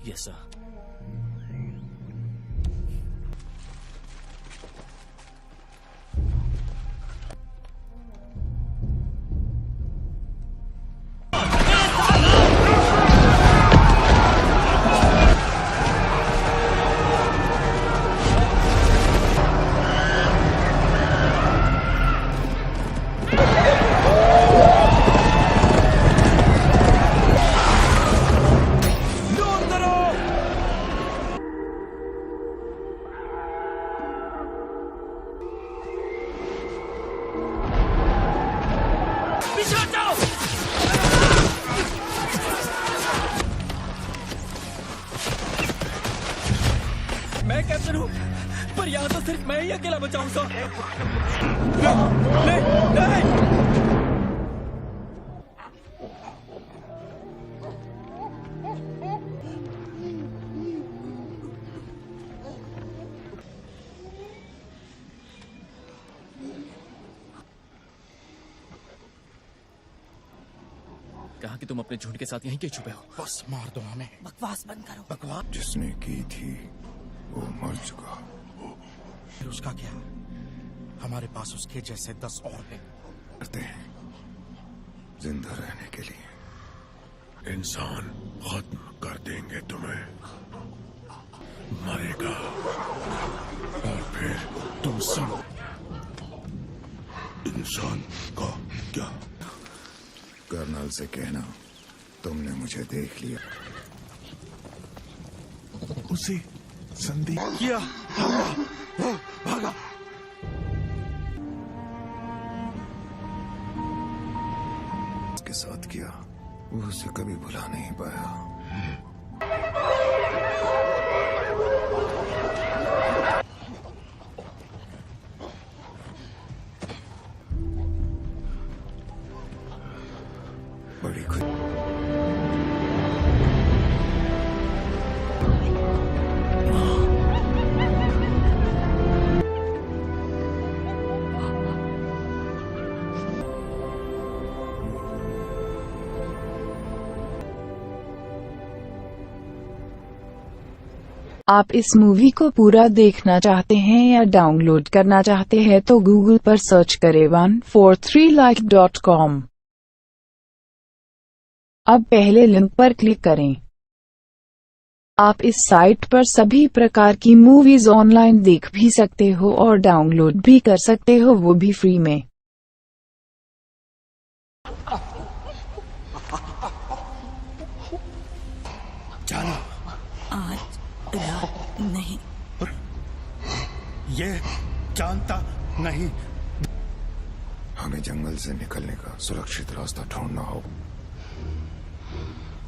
Yes sir. मैं captain हूँ, पर यहाँ तो सिर्फ मैं ही अकेला बचाऊंगा। नहीं, नहीं। कहा कि तुम अपने झुंड के साथ यहीं के छुपे हो। बस मार दो हमें। बकवास बंद करो। बकवास जिसने की थी वो मर चुका। फिर उसका क्या? हमारे पास उसके जैसे 10 और हैं। करते हैं जिंदा रहने के लिए। इंसान खत्म कर देंगे तुम्हें, मरेगा और फिर तुम सब। इंसान का क्या? कर्नल से कहना तुमने मुझे देख लिया। उसे संदेह किया भागा। के साथ किया वो उसे कभी भुला नहीं पाया। बड़ी खुद आप इस मूवी को पूरा देखना चाहते हैं या डाउनलोड करना चाहते हैं तो गूगल पर सर्च करें 143like.com। अब पहले लिंक पर क्लिक करें। आप इस साइट पर सभी प्रकार की मूवीज ऑनलाइन देख भी सकते हो और डाउनलोड भी कर सकते हो, वो भी फ्री में। जाना आज रात नहीं। ये जानता नहीं। हमें जंगल से निकलने का सुरक्षित रास्ता ढूंढना होगा।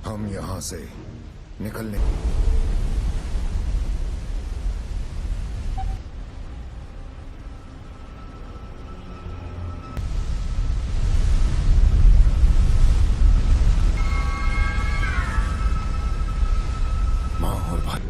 हम यहाँ से निकलने माँ और भाई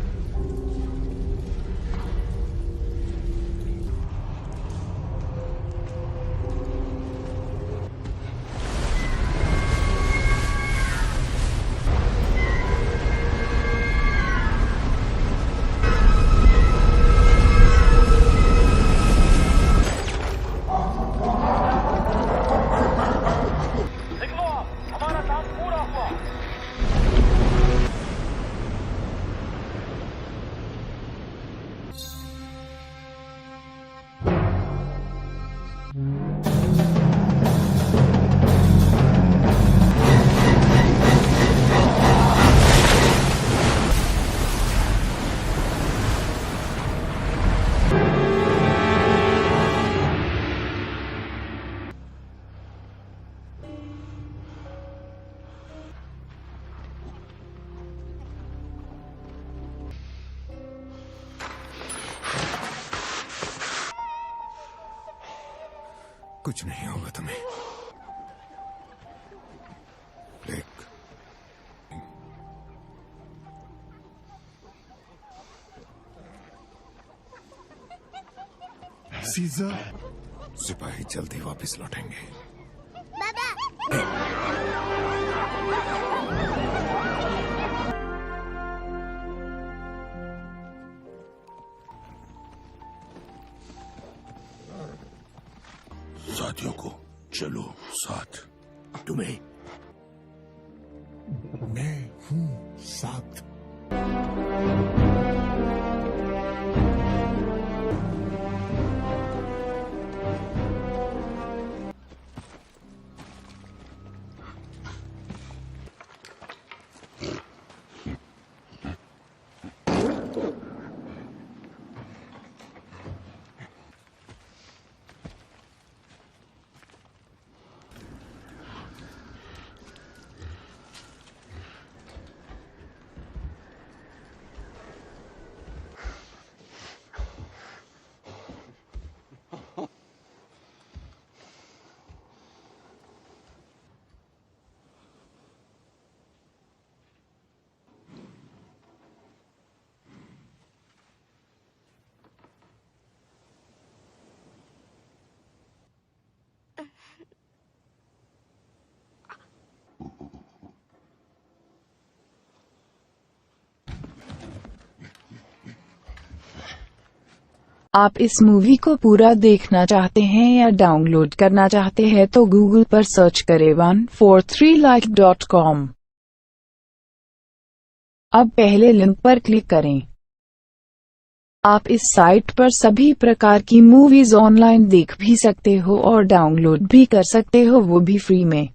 कुछ नहीं होगा तुम्हें। ब्लेक, सीजर, सिपाही जल्दी वापस लौटेंगे। अपराधियों को। चलो साथ। तुम्हें मैं हूँ साथ। आप इस मूवी को पूरा देखना चाहते हैं या डाउनलोड करना चाहते हैं तो गूगल पर सर्च करें 143like.com। अब पहले लिंक पर क्लिक करें। आप इस साइट पर सभी प्रकार की मूवीज ऑनलाइन देख भी सकते हो और डाउनलोड भी कर सकते हो, वो भी फ्री में।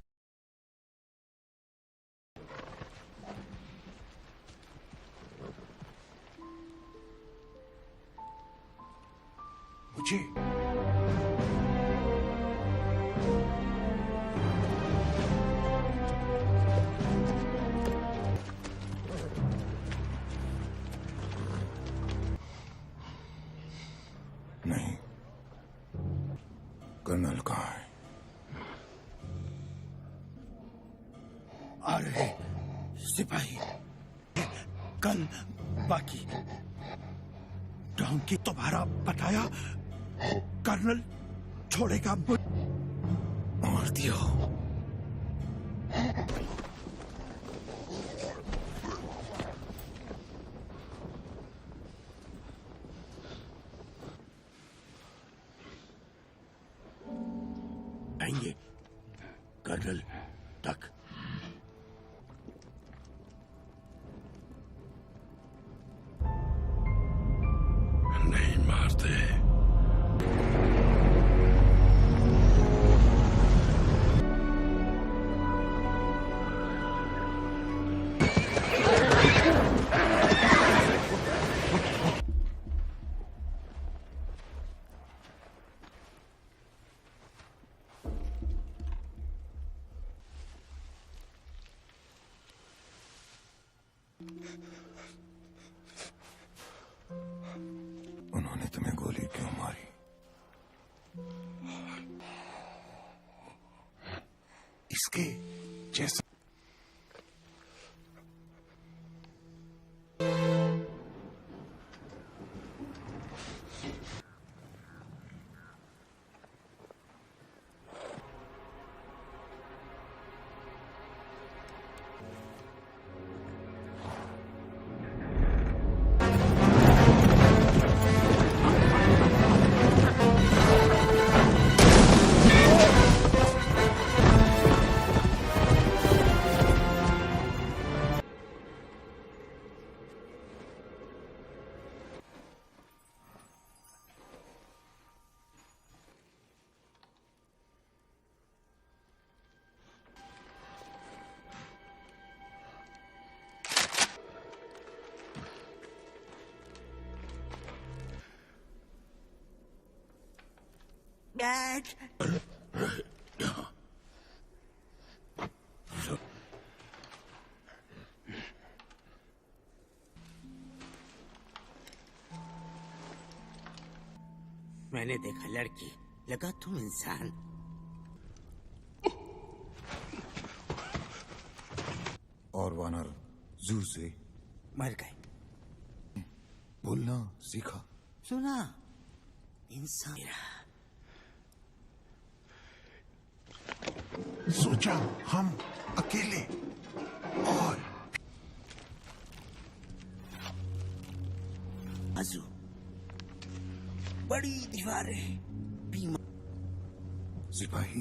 मुझे नहीं, कर्नल कहाँ है? आ रहे सिपाही कल बाकी डॉन्की तुम्हारा बताया कर्नल छोड़ेगा मार दिया। आएंगे कर्नल तक। नहीं मारते। उन्होंने तुम्हें गोली क्यों मारी? इसके जैसा डैड, मैंने देखा लड़की, लगा तुम इंसान। और वानर जू से मर गए। बोलना सीखा। सुना, इंसान मेरा। सोचा हम अकेले और आजू बड़ी दीवारें, बीमा सिपाही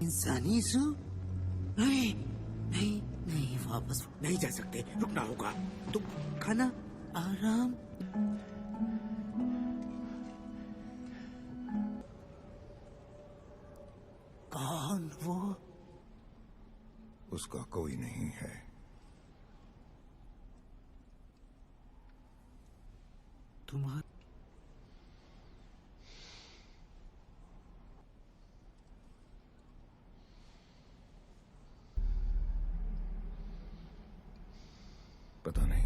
इंसानी सू? नहीं नहीं नहीं, वापस नहीं जा सकते, रुकना होगा। तुम खाना आराम। कौन वो? उसका कोई नहीं है। तुम्हारा पता नहीं।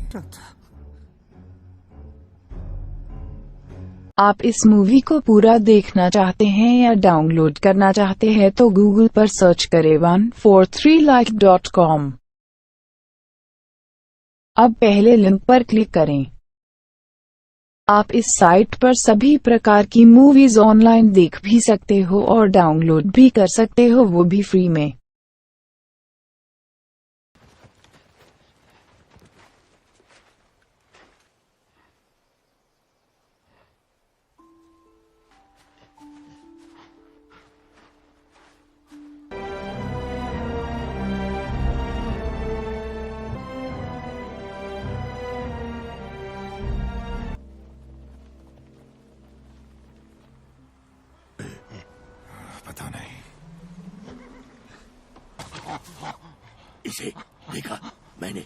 आप इस मूवी को पूरा देखना चाहते हैं या डाउनलोड करना चाहते हैं तो गूगल पर सर्च करें 143like.com। अब पहले लिंक पर क्लिक करें। आप इस साइट पर सभी प्रकार की मूवीज ऑनलाइन देख भी सकते हो और डाउनलोड भी कर सकते हो, वो भी फ्री में। पता नहीं। इसे देखा मैंने।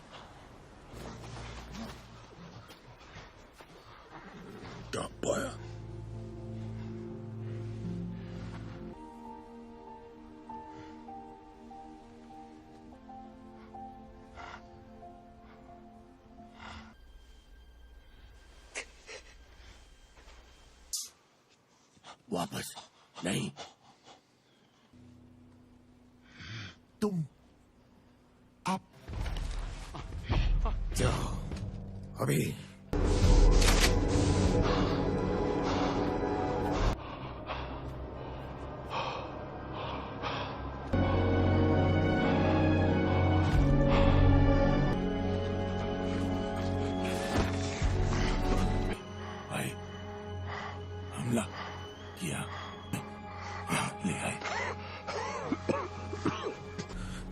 क्या पाया? वापस नहीं। तुम आप जाओ अभी। आए, हमला किया, यहाँ ले आए।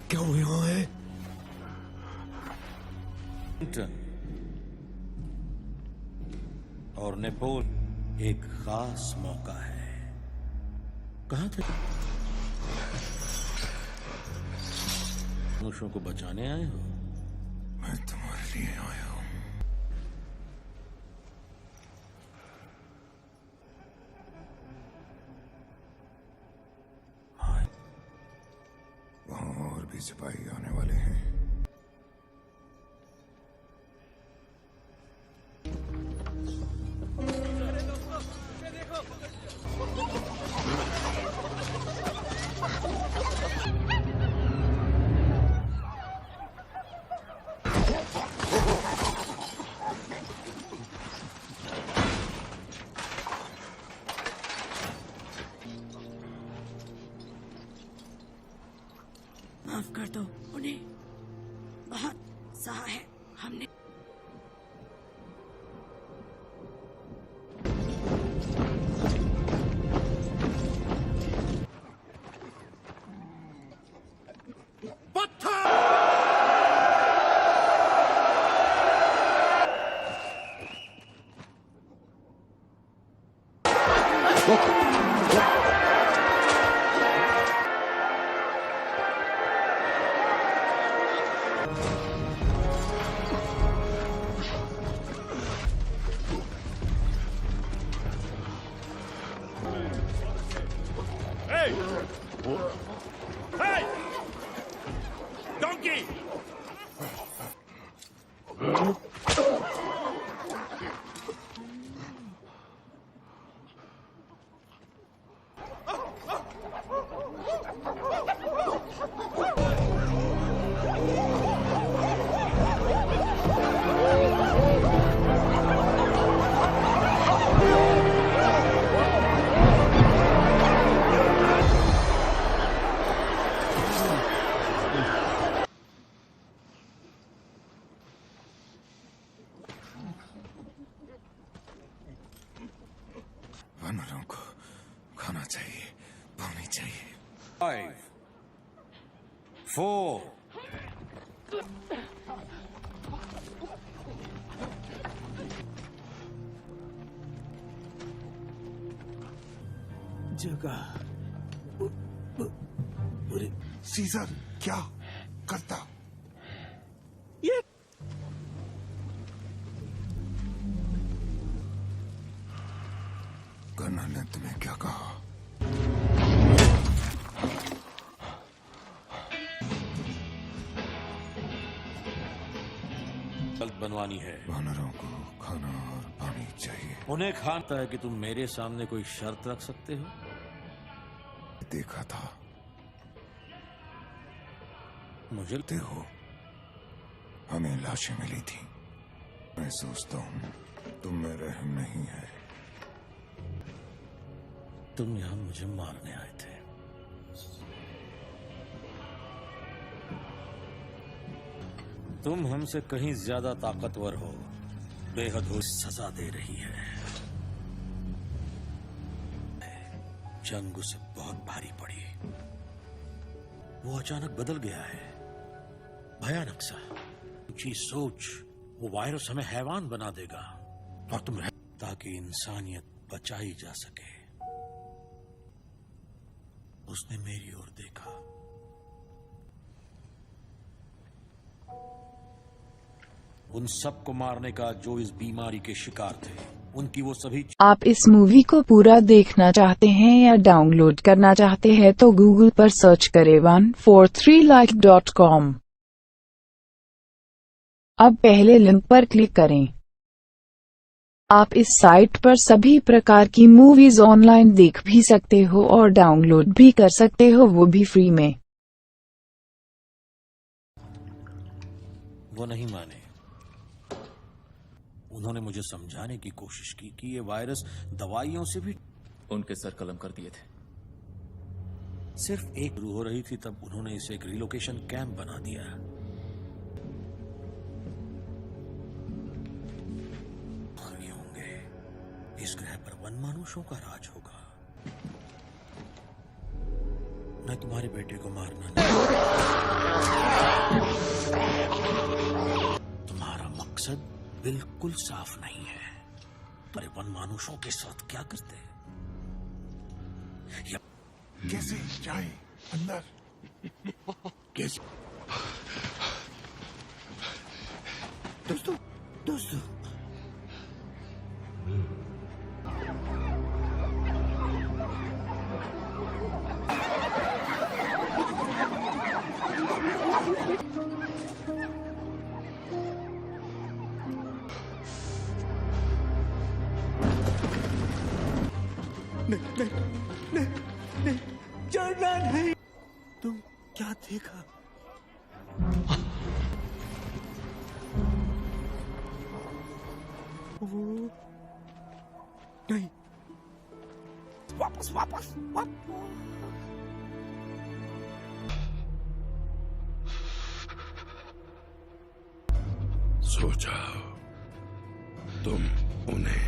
क्या वो यहाँ है? और नेपोल एक खास मौका है। कहाँ थे? मनुष्यों को बचाने आए हो? मैं तुम्हारे लिए आया हूँ। वहाँ और भी सिपाही आने वाले हैं। माफ कर दो उन्हें, बहुत सहा है हमने। वानरों को खाना चाहिए, पानी चाहिए। 5, 4, जगह पूरे सीजर क्या करता? ये कर्नल ने तुम्हें क्या कहा? जल्द बनवानी है। वानरों को खाना और पानी चाहिए। उन्हें खाना है कि तुम मेरे सामने कोई शर्त रख सकते हो? देखा था। मुझे देखते हो, हमें लाशें मिली थी। मैं सोचता हूँ तुम में रहम नहीं है। तुम यहां मुझे मारने आए थे। तुम हमसे कहीं ज्यादा ताकतवर हो, बेहद हो सजा दे रही है। जंग उसे बहुत भारी पड़ी। वो अचानक बदल गया है, भयानक सा। ऊंची सोच, वो वायरस हमें हैवान बना देगा और तुम ताकि इंसानियत बचाई जा सके। उसने मेरी ओर देखा। उन सबको मारने का जो इस बीमारी के शिकार थे, उनकी वो सभी आप इस मूवी को पूरा देखना चाहते हैं या डाउनलोड करना चाहते हैं तो गूगल पर सर्च करें 143like.com। अब पहले लिंक पर क्लिक करें। आप इस साइट पर सभी प्रकार की मूवीज ऑनलाइन देख भी सकते हो और डाउनलोड भी कर सकते हो, वो भी फ्री में। वो नहीं माने। उन्होंने मुझे समझाने की कोशिश की कि ये वायरस दवाइयों से भी। उनके सर कलम कर दिए थे। सिर्फ एक हो रही थी तब उन्होंने इसे एक रिलोकेशन कैंप बना दिया। नहीं होंगे, इस ग्रह पर वनमानुषों का राज होगा। मैं तुम्हारे बेटे को मारना नहीं। तुम्हारा मकसद बिल्कुल साफ नहीं है। पर वनमानुषों के साथ क्या करते? कैसे जाए अंदर? कैसे? दोस्तों दोस्तों नहीं, चढ़ना नहीं। तुम क्या देखा? वो नहीं, वापस वापस वापस। सो जाओ, तुम उन्हें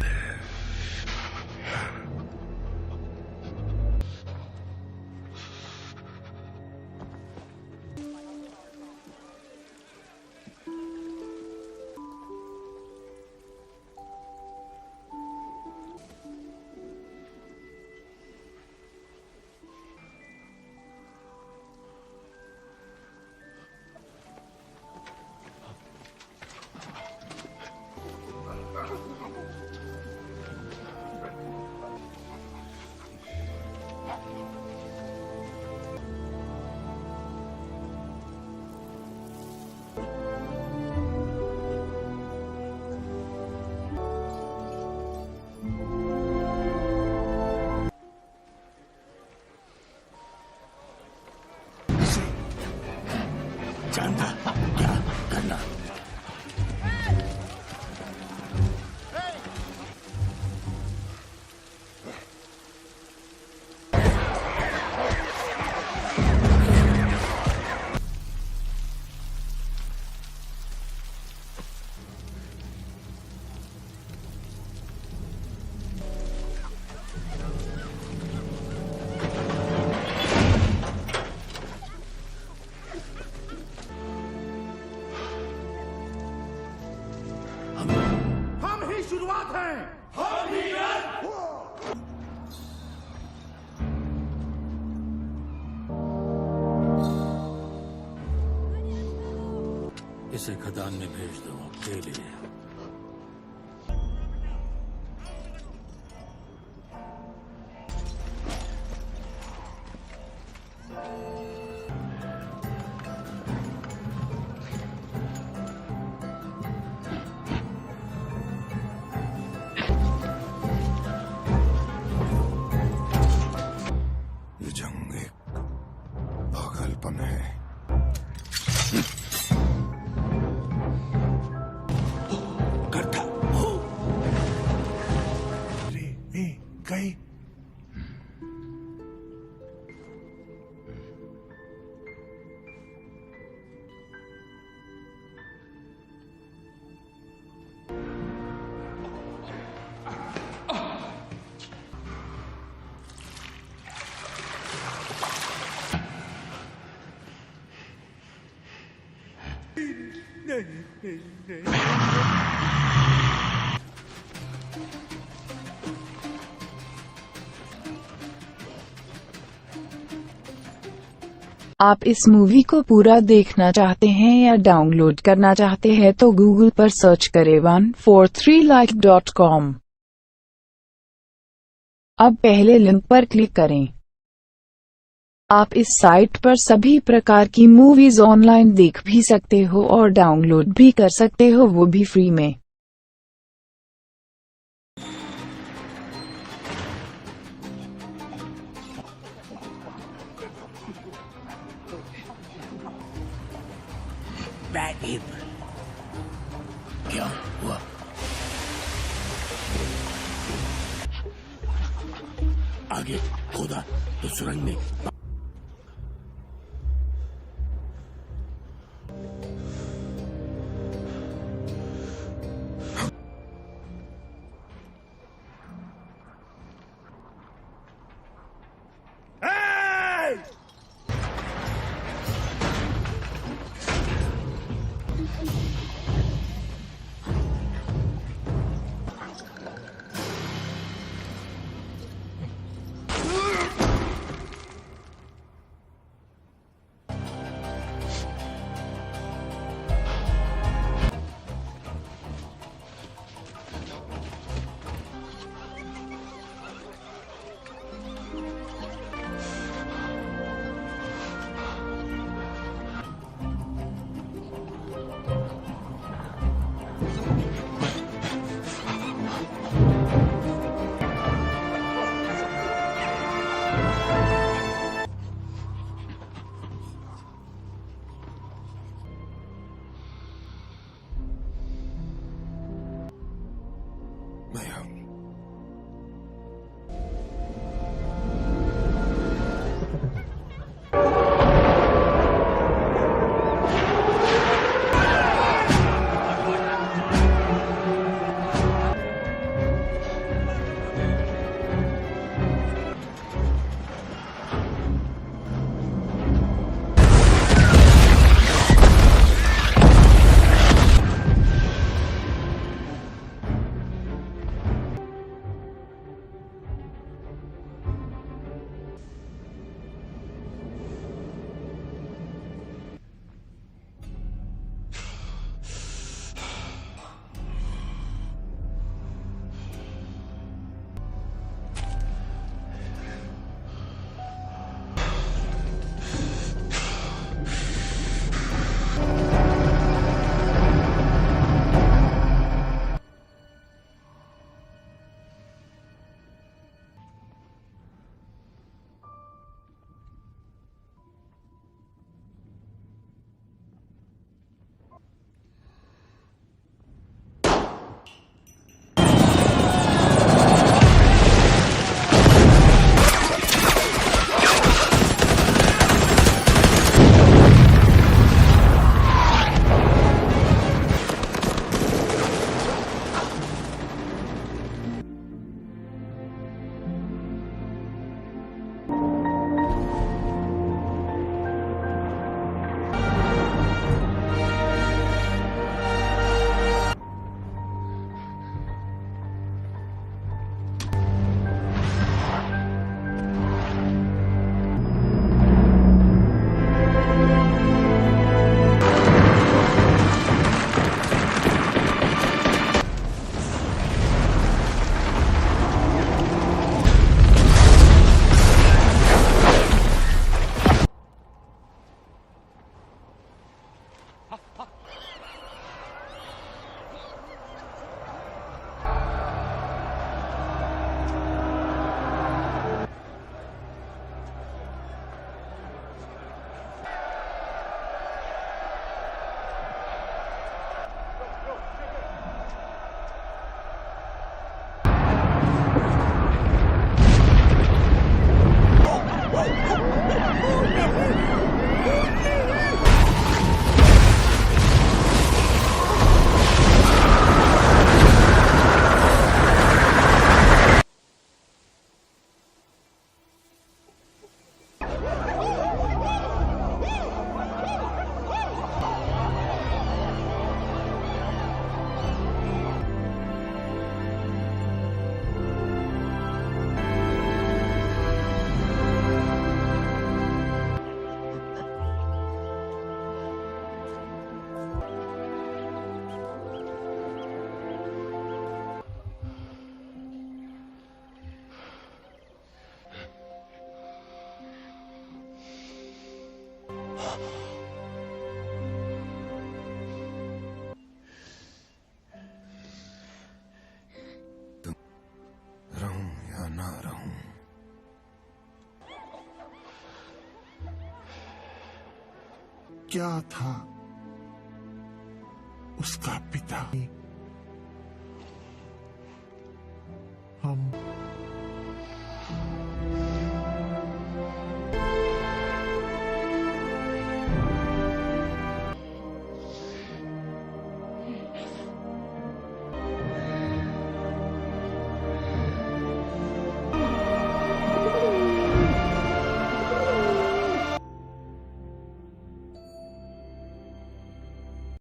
इसे खदान में भेज दो अकेले। ये जंग एक पागलपन है। करता रे गई। आप इस मूवी को पूरा देखना चाहते हैं या डाउनलोड करना चाहते हैं तो गूगल पर सर्च करें 143like.com। अब पहले लिंक पर क्लिक करें। आप इस साइट पर सभी प्रकार की मूवीज ऑनलाइन देख भी सकते हो और डाउनलोड भी कर सकते हो, वो भी फ्री में। Bad Apple. क्या हुआ? आगे खोदा तो सुरंग में रहूं या ना रहूं, क्या था उसका पिता? हम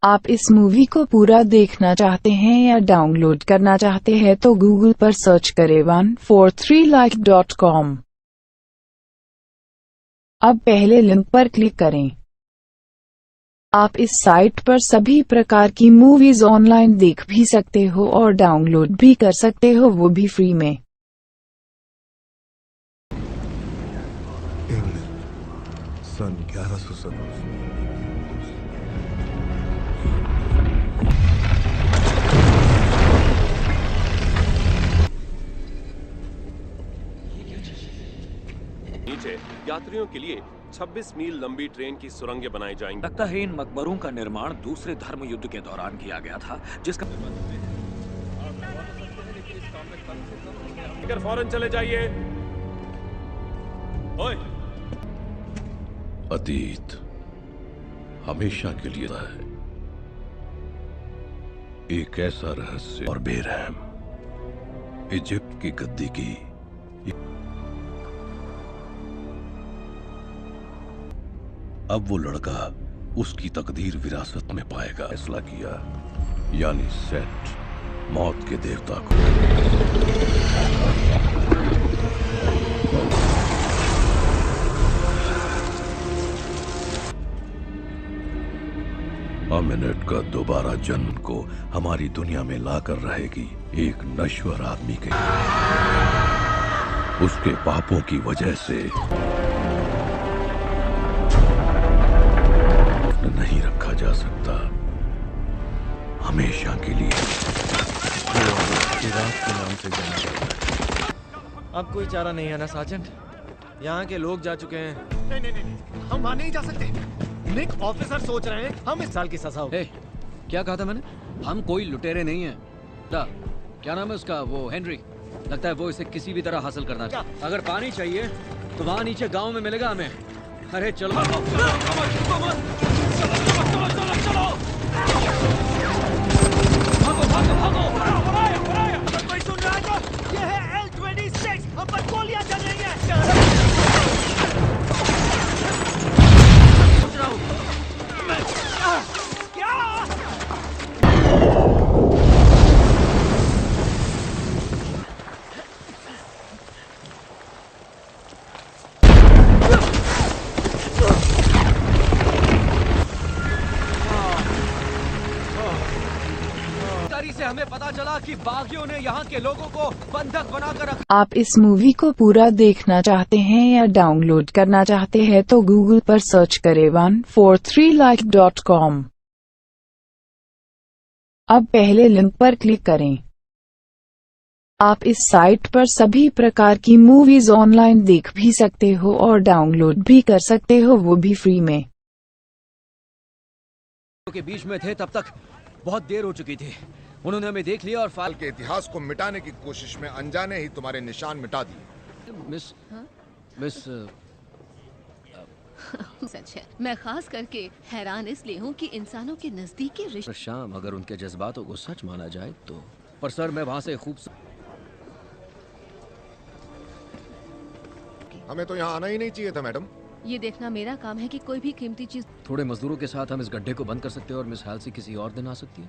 आप इस मूवी को पूरा देखना चाहते हैं या डाउनलोड करना चाहते हैं तो गूगल पर सर्च करें 143like.com। अब पहले लिंक पर क्लिक करें। आप इस साइट पर सभी प्रकार की मूवीज ऑनलाइन देख भी सकते हो और डाउनलोड भी कर सकते हो, वो भी फ्री में। इंग्लैंड सन 1170। नीचे यात्रियों के लिए 26 मील लंबी ट्रेन की सुरंगें बनाई जाएंगी। लगता है इन मकबरों का निर्माण दूसरे धर्म युद्ध के दौरान किया गया था, जिसका फौरन चले जाइए। ओए, अतीत हमेशा के लिए है एक ऐसा रहस्य और बेरहम। इजिप्ट की गद्दी की अब वो लड़का उसकी तकदीर विरासत में पाएगा, फैसला किया, यानी सेट मौत के देवता को। अमिनेट का दोबारा जन्म को हमारी दुनिया में लाकर रहेगी एक नश्वर आदमी के। उसके पापों की वजह से नहीं रखा जा सकता हमेशा के लिए। इराक के नाम से जाना जाता है। अब कोई चारा नहीं है ना साजन? यहाँ के लोग जा चुके हैं। नहीं, हम वहां नहीं जा सकते। निक ऑफिसर सोच रहे हैं हम इस साल की सजा हो। क्या कहा था मैंने? हम कोई लुटेरे नहीं हैं। क्या नाम है उसका? वो हेनरी। लगता है वो इसे किसी भी तरह हासिल करना चाहता। अगर पानी चाहिए तो वहाँ नीचे गांव में मिलेगा हमें। अरे चलो भागो भागो भागो। कोई सुन रहा है तो? ये है L-26, हम पर गोलियां चल रही हैं। सोच रहा हूँ क्या? से हमें पता चला कि बागियों ने यहाँ के लोगों को बंधक बनाकर रखा। आप इस मूवी को पूरा देखना चाहते हैं या डाउनलोड करना चाहते हैं तो गूगल पर सर्च करें 143like.com। अब पहले लिंक पर क्लिक करें। आप इस साइट पर सभी प्रकार की मूवीज ऑनलाइन देख भी सकते हो और डाउनलोड भी कर सकते हो, वो भी फ्री में। के बीच में थे तब तक बहुत देर हो चुकी थी। उन्होंने हमें देख लिया और फाइल के इतिहास को मिटाने की कोशिश में अनजाने ही तुम्हारे निशान मिटा दिए। मिस सच है, मैं खास करके हैरान इसलिए हूँ कि इंसानों के नजदीकी रिश्ते। शाम अगर उनके जज्बातों को सच माना जाए तो। पर सर मैं वहाँ से खूब। हमें तो यहाँ आना ही नहीं चाहिए था मैडम। ये देखना मेरा काम है कि कोई भी कीमती चीज। थोड़े मजदूरों के साथ हम इस गड्ढे को बंद कर सकते हैं और मिस हालसी किसी और दिन आ सकती है।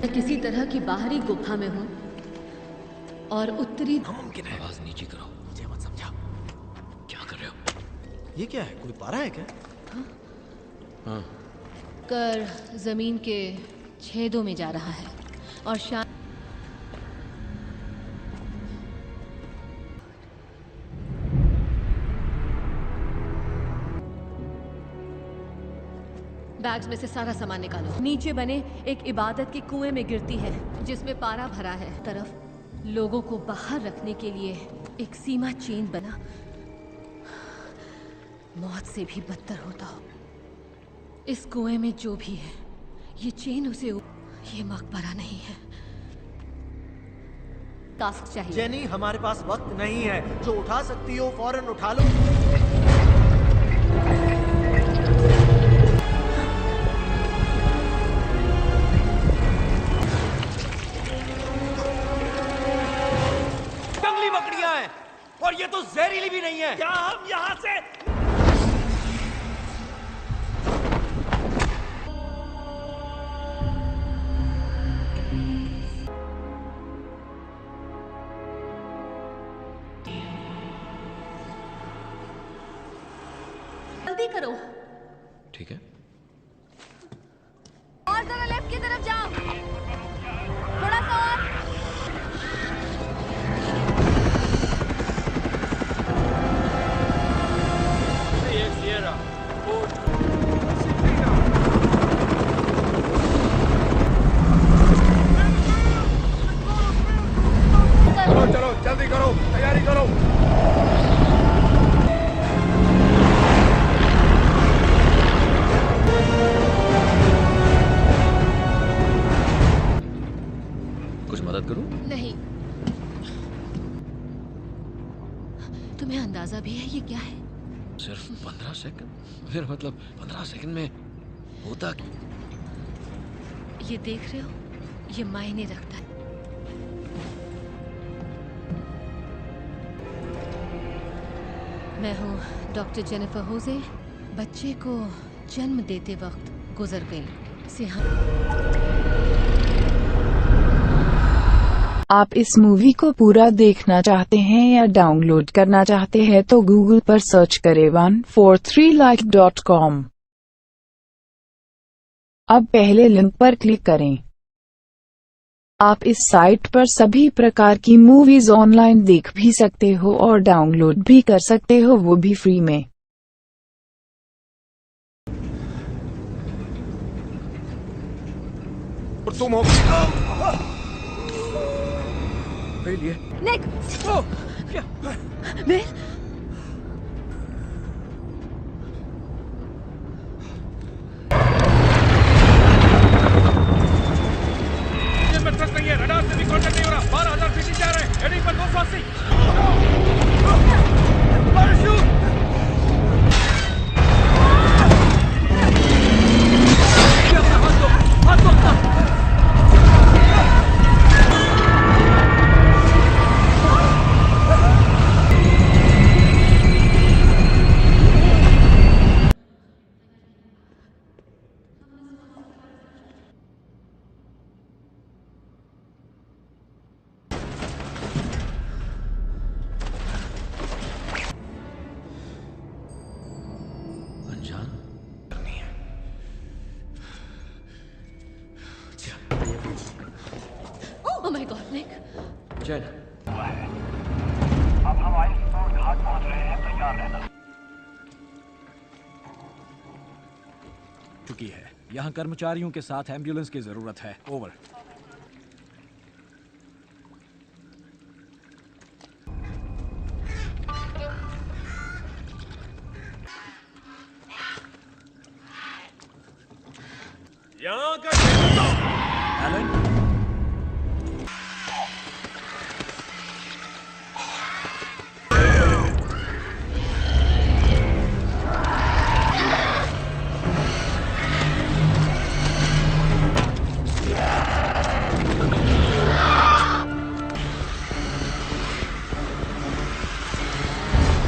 मैं किसी तरह की बाहरी गुफा में हूँ और उत्तरी। मुमकिन है। आवाज नीचे करो, मुझे मत समझा। क्या कर रहे हो? ये क्या है? कोई पारा है क्या? हाँ। कर जमीन के छेदों में जा रहा है और बैग्स में से सारा सामान निकालो। नीचे बने एक इबादत के कुएं में गिरती है जिसमें पारा भरा है। तरफ लोगों को बाहर रखने के लिए एक सीमा चेन बना, मौत से भी बदतर होता हो। इस कुएं में जो भी है, ये चेन उसे ये मकबरा नहीं है। टास्क चाहिए। जेनी, हमारे पास वक्त नहीं है। जो उठा सकती हो फौरन उठा लो। जंगली बकरियां हैं और ये तो जहरीली भी नहीं है। क्या हम यहाँ से जल्दी करो। ठीक है, और जरा लेफ्ट की तरफ जाओ, थोड़ा सा और। चलो चलो जल्दी करो, तैयारी करो। कुछ मदद करूं? नहीं। तुम्हें अंदाजा भी है ये क्या है? सिर्फ 15 सेकंड? फिर मतलब 15 सेकंड में होता क्या? ये देख रहे हो, ये मायने रखता है। मैं हूँ डॉक्टर जेनिफर होजे। बच्चे को जन्म देते वक्त गुजर गई। आप इस मूवी को पूरा देखना चाहते हैं या डाउनलोड करना चाहते हैं तो गूगल पर सर्च करें 143like.com। अब पहले लिंक पर क्लिक करें। आप इस साइट पर सभी प्रकार की मूवीज ऑनलाइन देख भी सकते हो और डाउनलोड भी कर सकते हो, वो भी फ्री में। और तुम हो निक! बिल! में ट्रक नहीं है, रडार से भी कांटेक्ट नहीं हो रहा। 12,000 फीट जा रहे हैं, हेडिंग पर 280। Parachute! Oh my God, Nick! चल। अब हम आइसबर्ग घाट पहुंच रहे हैं, तैयार रहना। चुकी है। यहाँ कर्मचारियों के साथ एम्बुलेंस की जरूरत है। ओवर। यहाँ का एलन,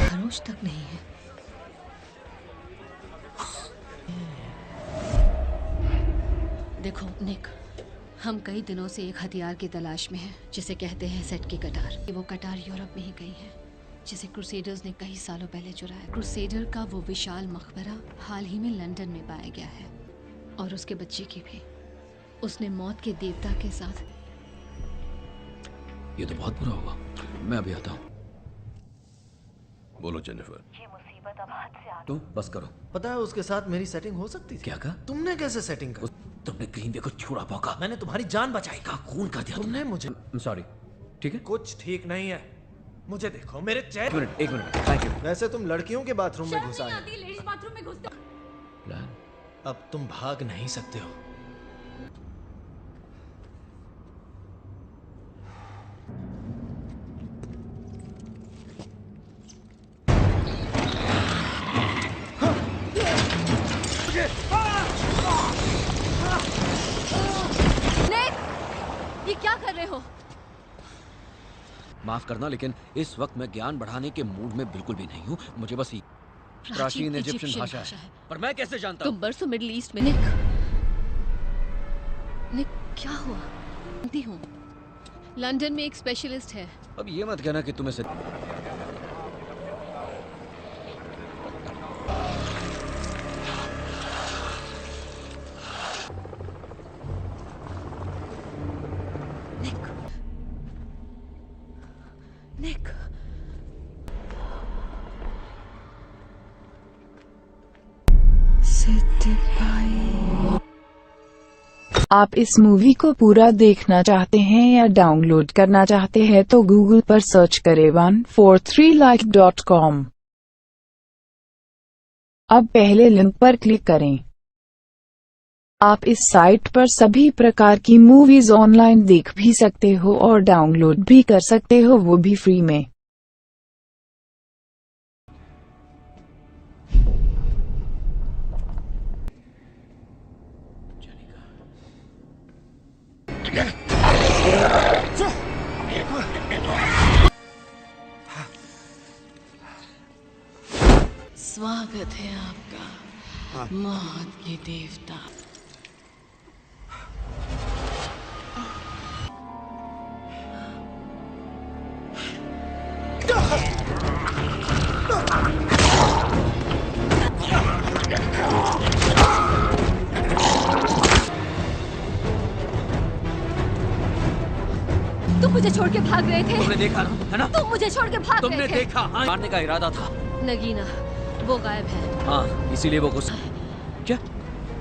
खरोच तक नहीं है। देखो निक, हम कई दिनों से एक हथियार की तलाश में हैं जिसे कहते हैं सेट की कटार। वो कटार यूरोप में ही गई है जिसे क्रूसेडर्स ने कई सालों पहले चुराया। क्रूसेडर का वो विशाल मकबरा हाल ही में लंदन में पाया गया है, और उसके बच्चे की भी। उसने मौत के देवता के साथ। ये तो बहुत बुरा हुआ। मैं अभी आता हूँ। बोलो जेनिफर। ये मुसीबत मुसीबत अब हद से आगे। तुम बस करो। पता है उसके साथ मेरी सेटिंग हो सकती थी। क्या कहा? तुमने कैसे सेटिंग कर? तुमने कहीं देखो छुड़ा भौंका। मैंने तुम्हारी जान बचाई। का खून कर दिया तुमने मुझे। सॉरी। ठीक है, कुछ ठीक नहीं है। मुझे देखो, मेरे चेहरे। एक मिनट, थैंक यू। वैसे तुम लड़कियों के बाथरूम में घुसा है। लेडीज बाथरूम में घुसते। अब तुम भाग नहीं सकते हो। ये क्या कर रहे हो? माफ करना, लेकिन इस वक्त मैं ज्ञान बढ़ाने के मूड में बिल्कुल भी नहीं हूँ। मुझे बस प्राचीन इजिप्शियन भाषा है, पर मैं कैसे जानता? तुम बरसों मिडिल ईस्ट में। निक क्या हुआ? जानती हूँ, लंदन में एक स्पेशलिस्ट है। अब ये मत कहना कि तुम्हें से... निक, आप इस मूवी को पूरा देखना चाहते हैं या डाउनलोड करना चाहते हैं तो गूगल पर सर्च करें 143like.com। अब पहले लिंक पर क्लिक करें। आप इस साइट पर सभी प्रकार की मूवीज ऑनलाइन देख भी सकते हो और डाउनलोड भी कर सकते हो, वो भी फ्री में। स्वागत है आपका मौत के देवता। तुम मुझे छोड़ के भाग रहे थे। तुमने देखा ना, है ना? तुम मुझे छोड़ के भाग तुमने रहे थे। देखा, हाँ, मारने का इरादा था। नगीना वो गायब है। हाँ, इसीलिए वो गुस्सा। क्या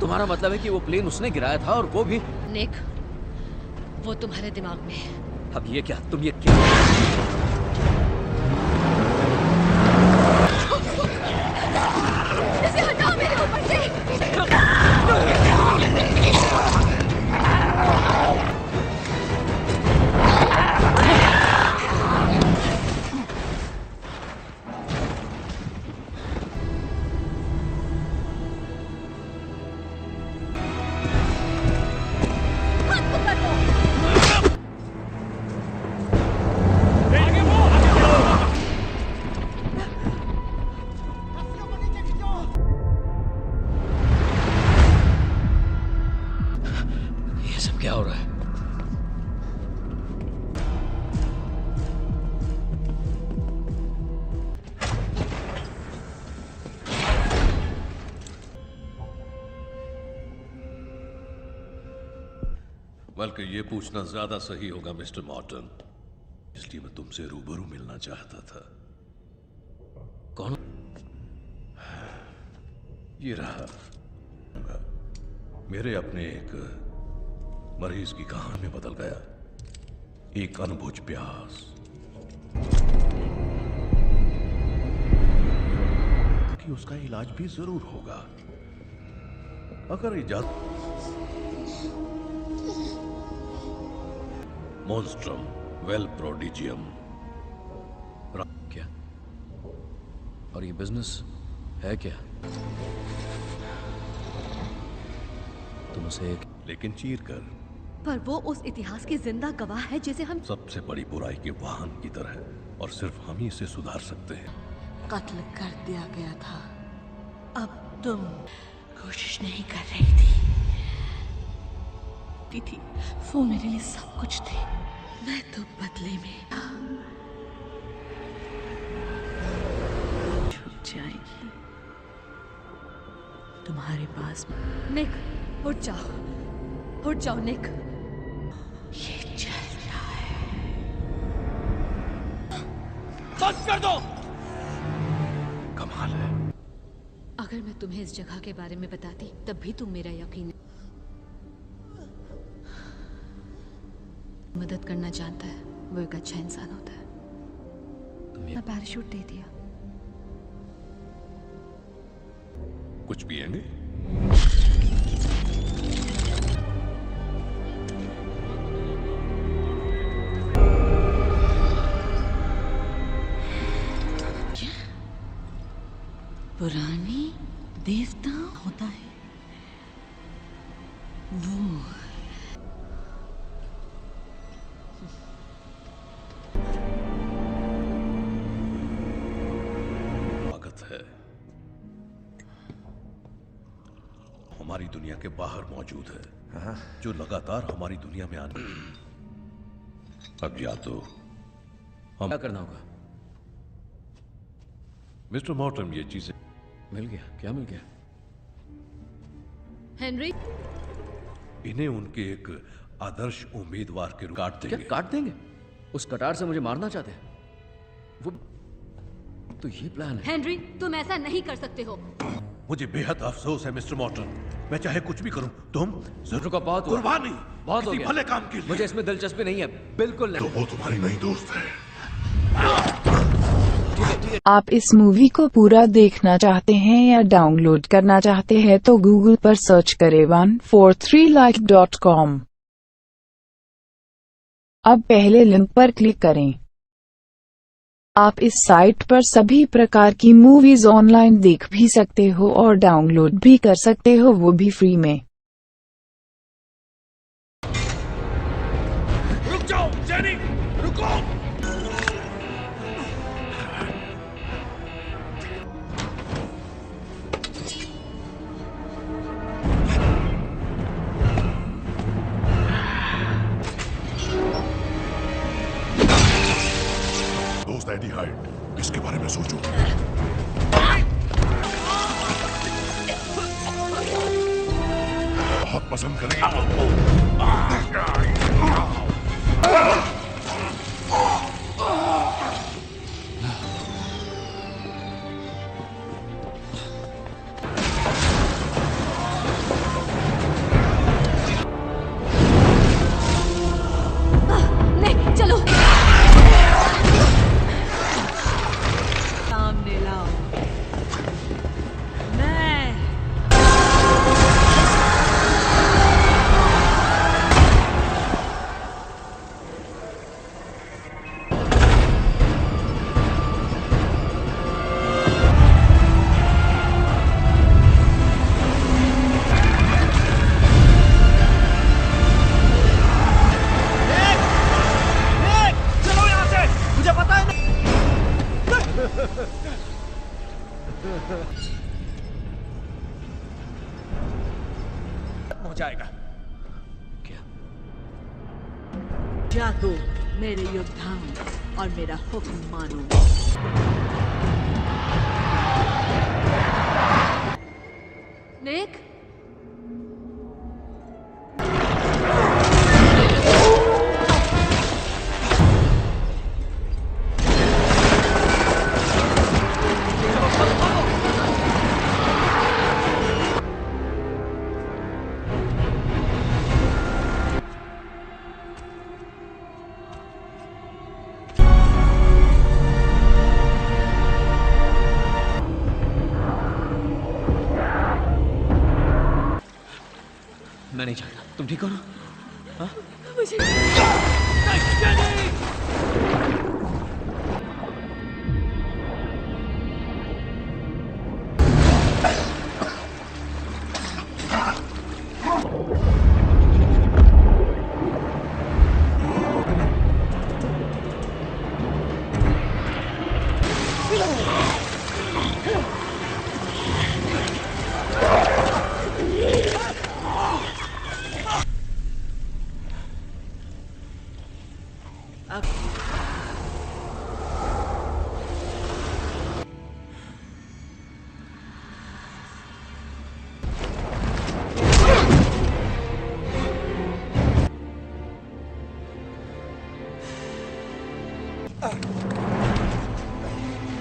तुम्हारा मतलब है कि वो प्लेन उसने गिराया था और वो भी? निक, वो तुम्हारे दिमाग में है। अब ये क्या? तुम ये क्या? इसे हटाओ मेरे ऊपर से। ये सब क्या हो रहा है? बल्कि ये पूछना ज्यादा सही होगा मिस्टर मॉर्टन, इसलिए मैं तुमसे रूबरू मिलना चाहता था। कौन? ये रहा, मेरे अपने एक मरीज की कहानी में बदल गया। एक अनबुझ प्यास कि उसका इलाज भी जरूर होगा अगर इजाजत। मोन्स्ट्रम वेल प्रोडिजियम। क्या? और ये बिजनेस है क्या? तुम उसे एक लेकिन चीर कर। पर वो उस इतिहास की जिंदा गवाह है जिसे हम सबसे बड़ी बुराई के वाहन की तरह, और सिर्फ हम ही इसे सुधार सकते हैं। कत्ल कर दिया गया था। अब तुम कोशिश नहीं कर रही थी। वो मेरे लिए सब कुछ थे। मैं तो बदले में छूट जाएगी तुम्हारे पास। निक उठ जाओ निक। ये चलता है। बंद कर दो। कमाल है। अगर मैं तुम्हें इस जगह के बारे में बताती तब भी तुम मेरा यकीन मदद करना जानता है, वो एक अच्छा इंसान होता है। मैं पैराशूट दे दिया। कुछ पिएंगे? पुरानी देवता होता है वो। स्वागत है। हमारी दुनिया के बाहर मौजूद है, जो लगातार हमारी दुनिया में आने। अब या तो हम क्या करना होगा? मिस्टर मॉर्टन, ये चीजें मिल गया। क्या मिल गया? हेनरी, इन्हें उनके एक आदर्श उम्मीदवार के रूप काट देंगे। क्या काट देंगे? उस कटार से मुझे मारना चाहते हैं वो? तो ये प्लान है। हेनरी, तुम ऐसा नहीं कर सकते हो। मुझे बेहद अफसोस है मिस्टर मॉर्टन, मैं चाहे कुछ भी करूं, तुम जरूर का बहुत हुआ। कुर्बानी बहुत हो किसी गया। भले काम के लिए। मुझे इसमें दिलचस्पी नहीं है, बिल्कुल नहीं। तो वो तुम्हारी नई दोस्त है। आप इस मूवी को पूरा देखना चाहते हैं या डाउनलोड करना चाहते हैं तो गूगल पर सर्च करें 143like.com। अब पहले लिंक पर क्लिक करें। आप इस साइट पर सभी प्रकार की मूवीज ऑनलाइन देख भी सकते हो और डाउनलोड भी कर सकते हो, वो भी फ्री में। रुक जाओ जेनी, रुको। दोस्त एडी हाइड, इसके बारे में सोचो। बहुत पसंद करेंगे। नहीं, चलो सामने लाओ। मैं चलो यहाँ से, मुझे पता है हो जाएगा। जागो मेरे योद्धाओं और मेरा हुक्म मानो। निक, मैं नहीं चाहता। तुम ठीक हो ना? हाँ? मुझे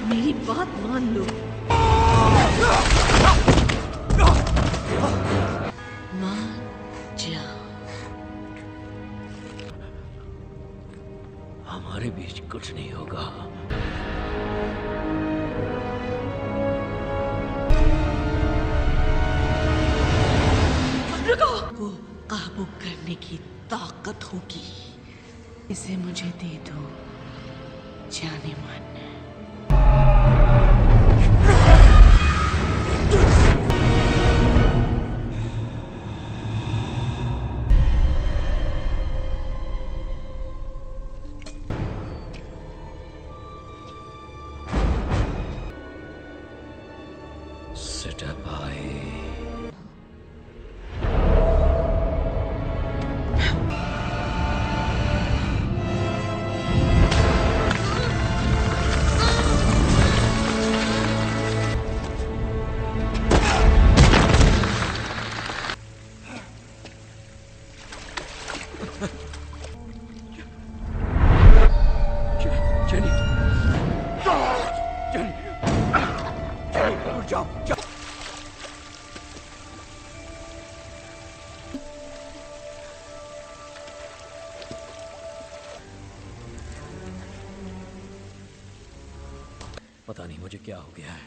मेरी बात मान लो। हमारे बीच कुछ नहीं होगा। को काबू करने की ताकत होगी, इसे मुझे दे दो जाने मन। पता नहीं मुझे क्या हो गया है।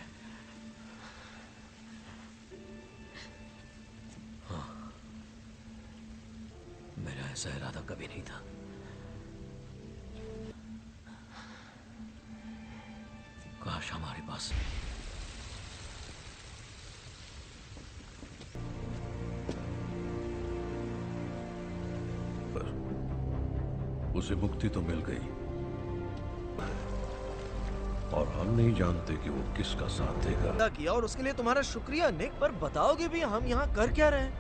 हाँ, मेरा ऐसा इरादा कभी नहीं था। काश हमारे पास उसे मुक्ति तो मिल गई, और हम नहीं जानते कि वो किसका साथ देगा। किया और उसके लिए तुम्हारा शुक्रिया निक, पर बताओगे भी हम यहाँ कर क्या रहे हैं?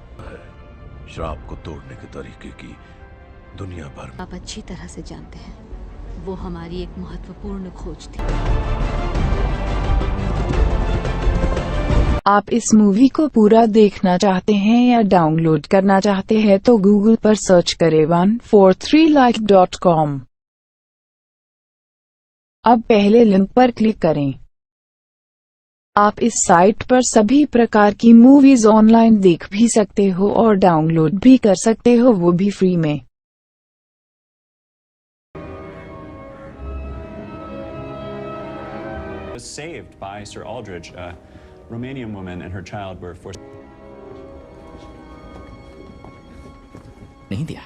श्राप को तोड़ने के तरीके की दुनिया भर में आप अच्छी तरह से जानते हैं, वो हमारी एक महत्वपूर्ण खोज थी। आप इस मूवी को पूरा देखना चाहते हैं या डाउनलोड करना चाहते हैं तो गूगल पर सर्च करें 143like.com। अब पहले लिंक पर क्लिक करें। आप इस साइट पर सभी प्रकार की मूवीज ऑनलाइन देख भी सकते हो और डाउनलोड भी कर सकते हो, वो भी फ्री में। Was saved by Sir Aldridge, a Romanian woman and her child were forced. नहीं दिया।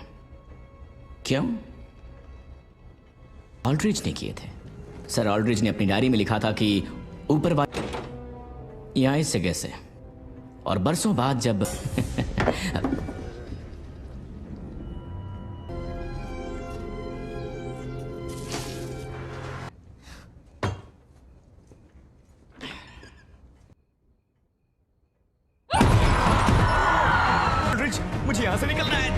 क्यों? ऑल्ड्रिच ने किए थे। सर ऑल्ड्रिच ने अपनी डायरी में लिखा था कि ऊपर यहाँ इस जगह से, और बरसों बाद जब मुझे यहाँ से निकलना है।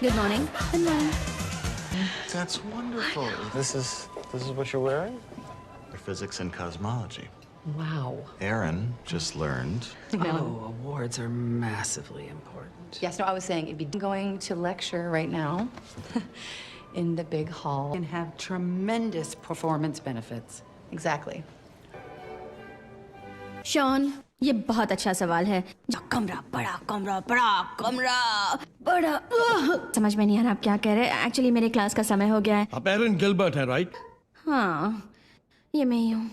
Good morning. Good morning. That's wonderful. This is what you're wearing? Physics and cosmology. Wow. Aaron just learned. Oh, awards are massively important. Yes, no, I was saying it'd be going to lecture right now in the big hall. And have tremendous performance benefits. Exactly. Sean, ये बहुत अच्छा सवाल है। कमरा बड़ा, कमरा बड़ा, कमरा बड़ा। समझ में नहीं आ रहा आप क्या कह रहे हैं। एक्चुअली मेरे क्लास का समय हो गया है। आप एरन गिलबर्ट हैं, राइट? हाँ, ये मैं ही हूँ।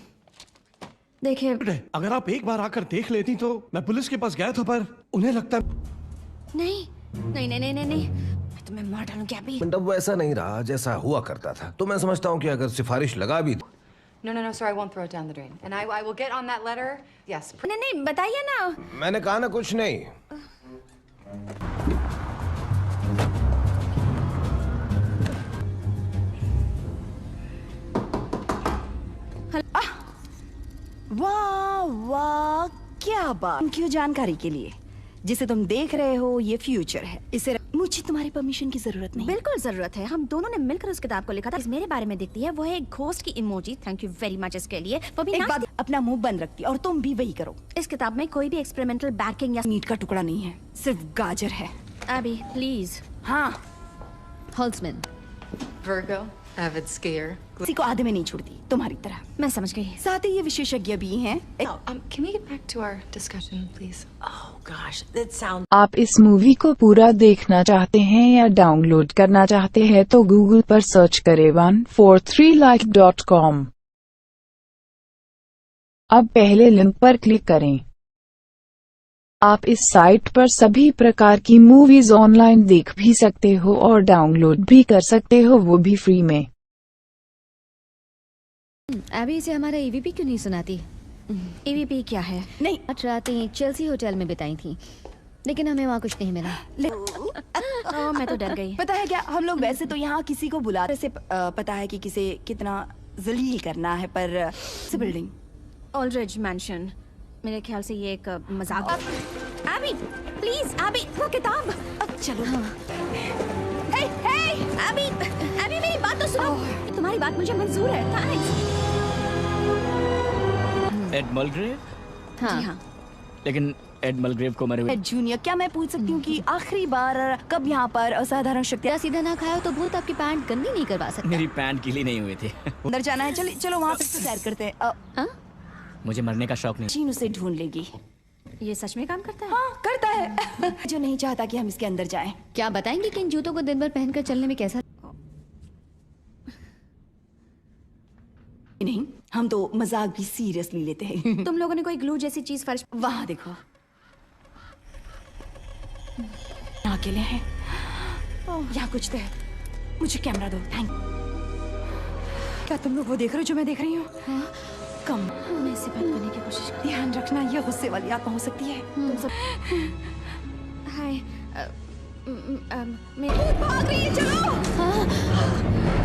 देखिए, अगर आप एक बार आकर देख लेती तो मैं पुलिस के पास गया था, पर उन्हें लगता नहीं नहीं नहीं नहीं नहीं नहीं, मैं तुम्हें मार डालूं क्या भी। अब वैसा नहीं रहा जैसा हुआ करता था, तो मैं समझता हूँ कि अगर सिफारिश लगा भी No, sir, I won't throw it down the drain. And I will get on that letter. Yes. नहीं, बताइए ना। मैंने कहा ना कुछ नहीं। वाह वाह, क्या बात। क्यों? जानकारी के लिए जिसे तुम देख रहे हो ये फ्यूचर है। इसे मुझे तुम्हारी परमिशन की जरूरत नहीं। बिल्कुल जरूरत है। हम दोनों ने मिलकर उस किताब को लिखा था। मेरे बारे में दिखती है, वो है एक घोस्ट की emoji. Thank you very much इसके लिए। वो भी एक बात, अपना मुंह बंद रखती और तुम भी वही करो। इस किताब में कोई भी एक्सपेरिमेंटल बैकिंग या मीट का टुकड़ा नहीं है, सिर्फ गाजर है। अभी प्लीज। हाँ। Holtzman. Virgo, avid skier. किसी को आधे में नहीं छोड़ती, तुम्हारी तरह। मैं समझ गई। साथ ही ये विशेषज्ञ भी हैं। Can we get back to our discussion, please? Oh gosh, that sounds. आप इस मूवी को पूरा देखना चाहते हैं या डाउनलोड करना चाहते हैं तो गूगल पर सर्च करें 143like.com। अब पहले लिंक पर क्लिक करें। आप इस साइट पर सभी प्रकार की मूवीज ऑनलाइन देख भी सकते हो और डाउनलोड भी कर सकते हो, वो भी फ्री में। अभी इसे हमारा EVP क्यों नहीं सुनाती? EVP क्या है? नहीं, रातें चेल्सी होटल में बिताई थी, लेकिन हमें वहाँ कुछ नहीं मिला। मैं तो डर गई। पता है क्या, हम लोग वैसे तो यहाँ किसी को बुलाते से पता है कि किसे कितना जलील करना है, पर बिल्डिंग ऑल्ड्रिज मैंशन, मेरे ख्याल से ये एक मजाक। एबी प्लीज, एबी वो किताब। अब चलो। हे एबी, एबी मेरी बात तो सुनो। तुम्हारी बात मुझे मंजूर है, थैंक्स। एड मलग्रेव? हाँ। जी हाँ। लेकिन एड मलग्रेव को मरे हुए। जूनियर, क्या मैं पूछ सकती हूँ कि आखिरी बार कब यहाँ पर असाधारण शक्तियाँ? सीधा ना खाओ तो भूत आपकी पैंट गंदी नहीं करवा सकता। मेरी पैंट गीली नहीं हुई थी। अंदर जाना है, चलो वहाँ पे सैर करते हैं। मुझे मरने का शौक नहीं। चीन उसे ढूंढ लेगी। ये सच में काम करता है? हाँ, करता है। जो नहीं चाहता कि हम इसके अंदर जाएं। क्या बताएंगे कि इन जूतों को दिन भर पहनकर चलने में कैसा? नहीं, हम तो मजाक भी सीरियसली लेते हैं। तुम लोगों ने कोई ग्लू जैसी चीज फर्श? वहाँ देखो, अकेले हैं। यहाँ कुछ तो है। मुझे कैमरा दो, थैंक। क्या तुम लोग वो देख रहे हो जो मैं देख रही हूँ? हाँ? कम। मैं इसे बंद करने की कोशिश कर। ध्यान रखना, ये गुस्से वाली आत्मा हो सकती है। तुम सब। हाय, मैं भाग रही है, चलो।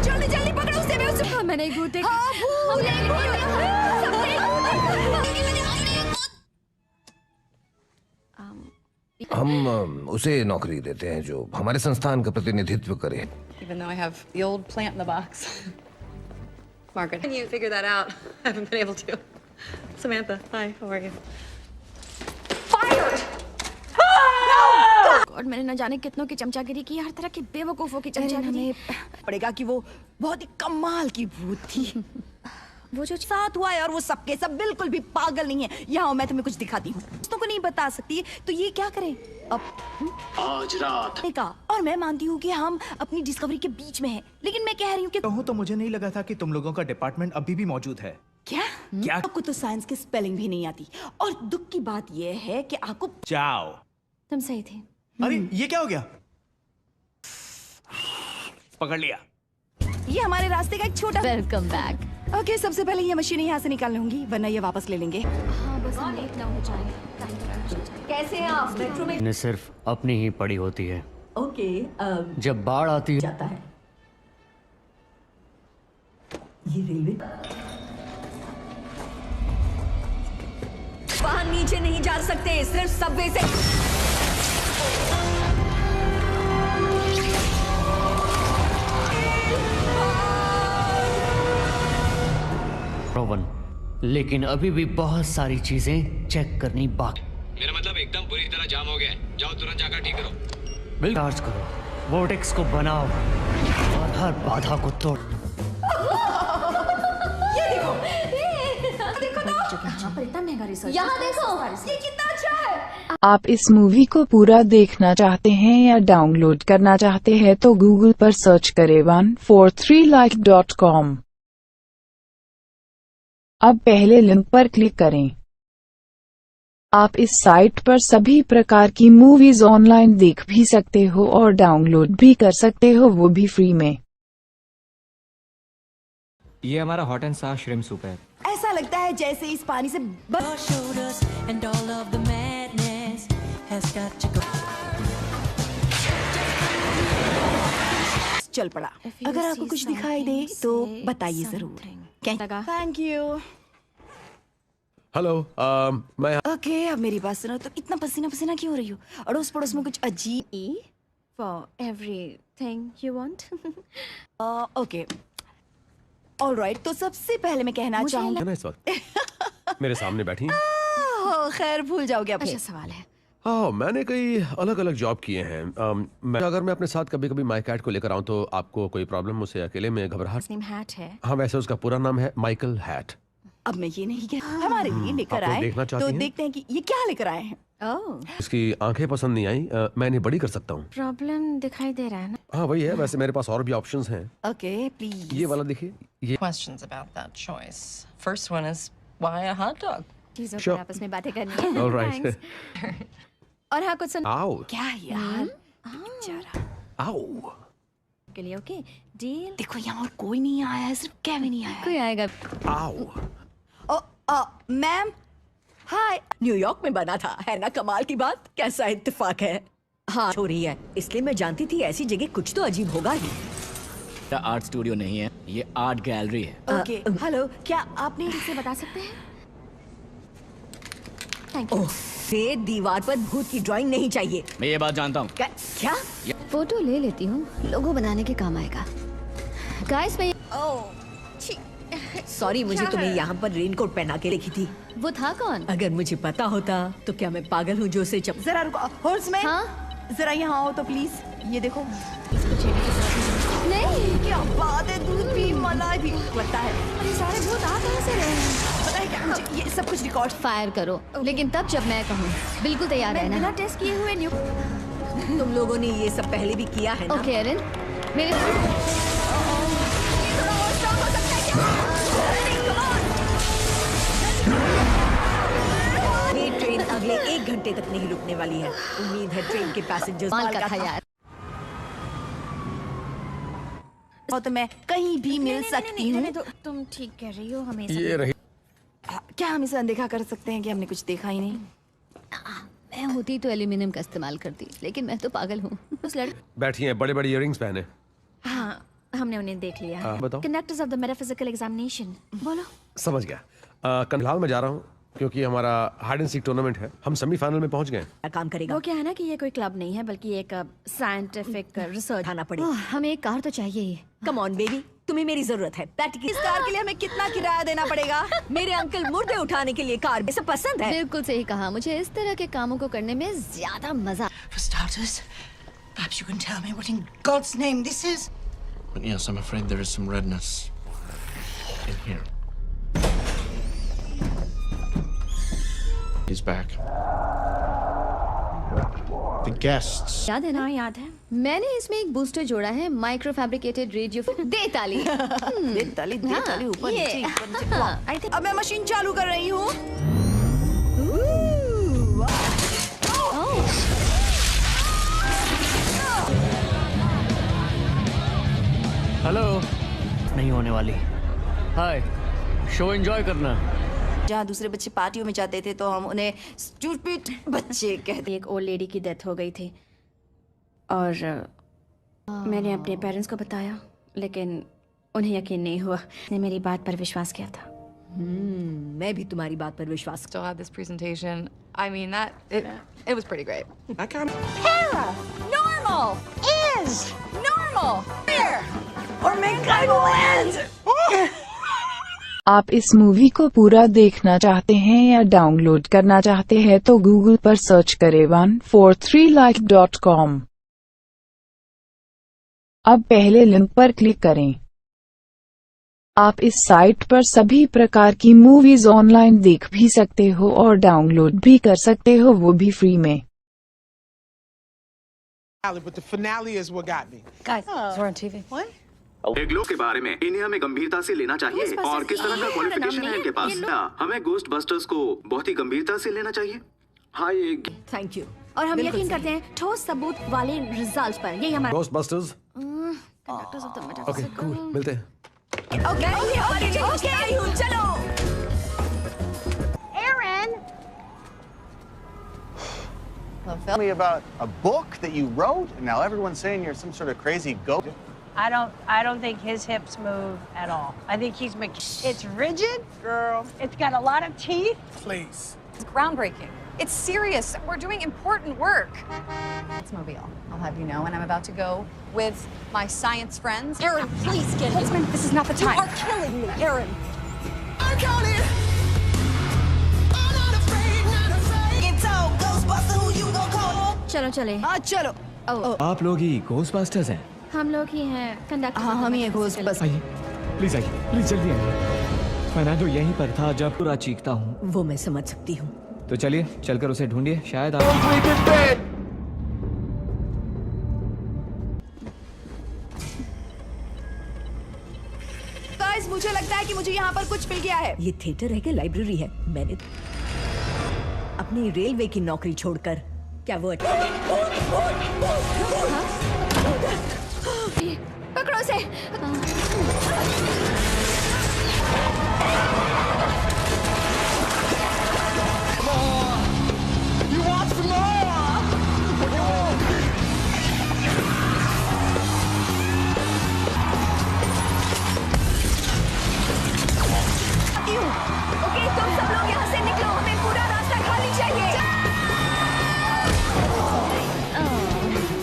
जल्दी जल्दी पकड़ो उसे। मैं उसे। हाँ, मैंने एक भूत देखा। हम उसे नौकरी देते हैं जो हमारे संस्थान का प्रतिनिधित्व करे। Even though I have the old plant in the box. Margaret, can you figure that out? I haven't been able to. Samantha, hi, how are you? Fired! और मैंने न जाने कितनों की चमचागिरी की, हर तरह की बेवकूफों की चमचागिरी। पड़ेगा कि वो बहुत ही कमाल की भूत थी। वो जो साथ हुआ है, और वो सबके सब बिल्कुल भी पागल नहीं है। यहाँ मैं तुम्हें कुछ दिखाती हूँ, दोस्तों को नहीं बता सकती, तो ये क्या करें अब? आज रात का। और मैं मानती हूँ कि हम अपनी डिस्कवरी के बीच में हैं, लेकिन मैं कह रही हूँ कि कहूँ तो मुझे नहीं लगा था कि तुम लोगों का डिपार्टमेंट अभी भी मौजूद है। क्या? आपको तो साइंस की स्पेलिंग भी नहीं आती, और दुख की बात यह है कि आपको। जाओ। तुम सही थे। अरे ये क्या हो गया? पकड़ लिया। ये हमारे रास्ते का एक छोटा। Welcome back. ओके, सबसे पहले ये मशीनें यहाँ से निकालनी होंगी, वरना ये वापस ले लेंगे। हाँ, बस हम लेट ना हो जाए। कैसे हैं आप? मेट्रो में ने सिर्फ अपनी ही पड़ी होती है। ओके, जब बाढ़ आती है जाता है। ये रेलवे वहाँ नीचे नहीं जा सकते, सिर्फ सबवे से। लेकिन अभी भी बहुत सारी चीजें चेक करनी बाकी। मेरा मतलब एकदम बुरी तरह जाम हो गया है। जाओ तुरंत जाकर ठीक करो। बिल चार्ज करो, वोर्टेक्स को बनाओ और हर बाधा को तोड़। ये देखो, देखो तो। यहाँ पर इतना महंगा रिसर्च। यहाँ देखो, ये कितना अच्छा है। आप इस मूवी को पूरा देखना चाहते हैं या डाउनलोड करना चाहते हैं तो गूगल पर सर्च करें 143like.com। अब पहले लिंक पर क्लिक करें। आप इस साइट पर सभी प्रकार की मूवीज ऑनलाइन देख भी सकते हो और डाउनलोड भी कर सकते हो, वो भी फ्री में। ये हमारा हॉट एंड सार श्रिम्प सूप है। ऐसा लगता है जैसे इस पानी से चल पड़ा। अगर आपको कुछ दिखाई दे तो बताइए जरूर। Thank you. हेलो, मैं ओके, अब मेरी बात सुनो। तो इतना पसीना पसीना क्यों हो रही हो? अड़ोस पड़ोस में कुछ अजीब। For everything you want. Okay, alright. तो सबसे पहले मैं कहना चाहूँगा इस वक्त मेरे सामने बैठी। खैर, भूल जाओगे अब। अच्छा सवाल है, हाँ, मैंने कई अलग अलग जॉब किए हैं। अगर मैं अपने साथ कभी कभी माई कैट को लेकर आऊँ तो आपको कोई प्रॉब्लम? उसे अकेले में घबराहट? नेम हैट है। हाँ, वैसे उसका पूरा नाम है माइकल हैट। अब मैं ये नहीं कह हमारे लिए लेकर आप आए देखना चाहती तो हैं? देखते हैं कि ये क्या लेकर आए हैं। ओह, इसकी आंखें पसंद नहीं आई, मैं इन्हें बड़ी कर सकता हूँ। प्रॉब्लम दिखाई दे रहा है ना? हाँ वही है, वैसे मेरे पास और भी ऑप्शंस हैं। Okay please. ये वाला देखिए, ये Questions about that choice. First one is why a hot dog? चीजों Sure. पर आपस में बातें करनी है। All right. Thanks. और हाँ कुछ सुन। आओ। क्या यार बेचारा। आओ। के लिए ओके डील। देखो यहाँ और कोई नहीं आया है, सिर्फ केविन ही आया है। कोई आएगा। आओ। Ma'am hi. न्यूयॉर्क में बना था, है ना कमाल की बात? कैसा इत्तेफाक है। हाँ हो रही है, इसलिए मैं जानती थी ऐसी जगह कुछ तो अजीब होगा ही। आर्ट स्टूडियो नहीं है, ये आर्ट गैलरी है। ओके हेलो, क्या आपने इसे बता सकते हैं? Thank you. से दीवार पर भूत की ड्राइंग नहीं चाहिए। मैं ये बात जानता हूँ। क्या? फोटो ले लेती हूँ, लोगो बनाने के काम आएगा। गाइस मैं सॉरी, मुझे तुम्हें यहाँ पर रेनकोट पहना के लिखी थी। वो था कौन? अगर मुझे पता होता तो क्या मैं पागल हूँ जो उसे जरा रुको हॉर्समैन। हाँ? जरा यहाँ आओ तो प्लीज। ये देखो। नहीं क्या बात है, दूध भी मलाई भी लगता है। अरे सारे भूत आ कहाँ से रहे हैं? पता है क्या, मुझे ये सब कुछ रिकॉर्ड फायर करो, लेकिन तब जब मैं कहूँ। बिल्कुल तैयार है ना? बिना टेस्ट किए हुए न्यू। तुम लोगों ने ये सब पहले भी किया है ना? ओके एरिन, मेरे ये ट्रेन अगले 1 घंटे तक नहीं रुकने वाली है। उम्मीद है ट्रेन के पैसेंजर्स माल का था यार। तो मैं कहीं भी मिल सकती हूँ। तुम ठीक कह रही हो, हमेशा ये रही। क्या हम इसे अनदेखा कर सकते हैं कि हमने कुछ देखा ही नहीं? मैं होती तो एल्यूमिनियम का इस्तेमाल करती, लेकिन मैं तो पागल हूँ। उस बैठी हैं, बड़े बड़े इयररिंग्स पहने। हाँ, हमने उन्हें देख लिया। बताओ। Conductors of the metaphysical examination. बोलो। समझ गया। फिलहाल मैं जा रहा हूँ क्योंकि हमारा हाइड एंड सीक टूर्नामेंट है, हम सेमीफाइनल में पहुंच गए। काम करेगा। वो क्या है ना कि ये कोई क्लब नहीं है, बल्कि एक साइंटिफिक रिसर्च आना पड़ेगा। हमें एक कार तो चाहिए ही। कम ऑन बेबी, तुम्हें मेरी जरूरत है। इस कार के लिए हमें कितना किराया देना पड़ेगा? मेरे अंकल मुर्दे उठाने के लिए कार सब पसंद है। बिल्कुल सही कहा, मुझे इस तरह के कामों को करने में ज्यादा मजा। For starters, perhaps you can tell me what in God's name this is? But yes, I'm afraid there is some redness in here. He's back. The guests. याद है ना? याद है। मैंने इसमें एक बूस्टर जोड़ा है, माइक्रो फैब्रिकेटेड रेडियो। दे ताली। दे ताली ऊपर नीचे। अब मैं मशीन चालू कर रही हूँ। हेलो। नहीं होने वाली। हाय, शो एंजॉय करना। जहाँ दूसरे बच्चे पार्टियों में जाते थे तो हम उन्हें स्टूपिड बच्चे कहते। एक ओल्ड लेडी की डेथ हो गई थी और मैंने अपने पेरेंट्स को बताया, लेकिन उन्हें यकीन नहीं हुआ। ने मेरी बात पर विश्वास किया था। मैं भी तुम्हारी बात पर विश्वास। Still had this presentation. I mean it was pretty great. I kind of Normal is normal. Here. Or make I land. आप इस मूवी को पूरा देखना चाहते हैं या डाउनलोड करना चाहते हैं तो गूगल पर सर्च करें 143like.com। अब पहले लिंक पर क्लिक करें। आप इस साइट पर सभी प्रकार की मूवीज ऑनलाइन देख भी सकते हो और डाउनलोड भी कर सकते हो, वो भी फ्री में। But the finale is what got me. Guys, we're on TV. What? एग्लो के बारे में इन्हें हमें गंभीरता से लेना चाहिए और किस तरह का क्वालिफिकेशन है इनके पास? हमें गोस्ट बस्टर्स को बहुत ही गंभीरता से लेना चाहिए। Hi thank you. और हम यकीन करते हैं ठोस सबूत वाले रिजल्ट्स पर। यही हमारा ghost busters. Conductors of the okay metaphysical. Cool, मिलते हैं। ओके चलो। Aaron! Tell me about a book that you wrote, and now everyone's saying you're some sort of crazy ghost. I don't think his hips move at all. I think he's it's rigid, girl. It's got a lot of teeth. Please. It's groundbreaking. It's serious. We're doing important work. It's Mobile. I'll have you know, and I'm about to go with my science friends. Aaron, please get him. This is not the time. You are killing me, Aaron. I'm counting. I'm not afraid, not afraid. Get told, Ghostbuster, who you चलो चले। हाँ चलो। आप लोग ही Ghostbusters हैं? हम लोग ही हैं कंडक्टर। हाँ हम ही हैं घोस्टबस्टर्स। आइए प्लीज जल्दी आइए। फर्नांडो यहीं पर था जब पूरा चीखता हूँ। वो मैं समझ सकती हूँ। तो चलिए चलकर उसे ढूंढिए, शायद आप। गाइस मुझे लगता है कि मुझे यहाँ पर कुछ मिल गया है। ये थिएटर है कि लाइब्रेरी है? मैंने अपनी रेलवे की नौकरी छोड़कर क्या वो पकड़ो से। ओके तुम सब लोग यहाँ से निकलो, हमें पूरा रास्ता खाली चाहिए।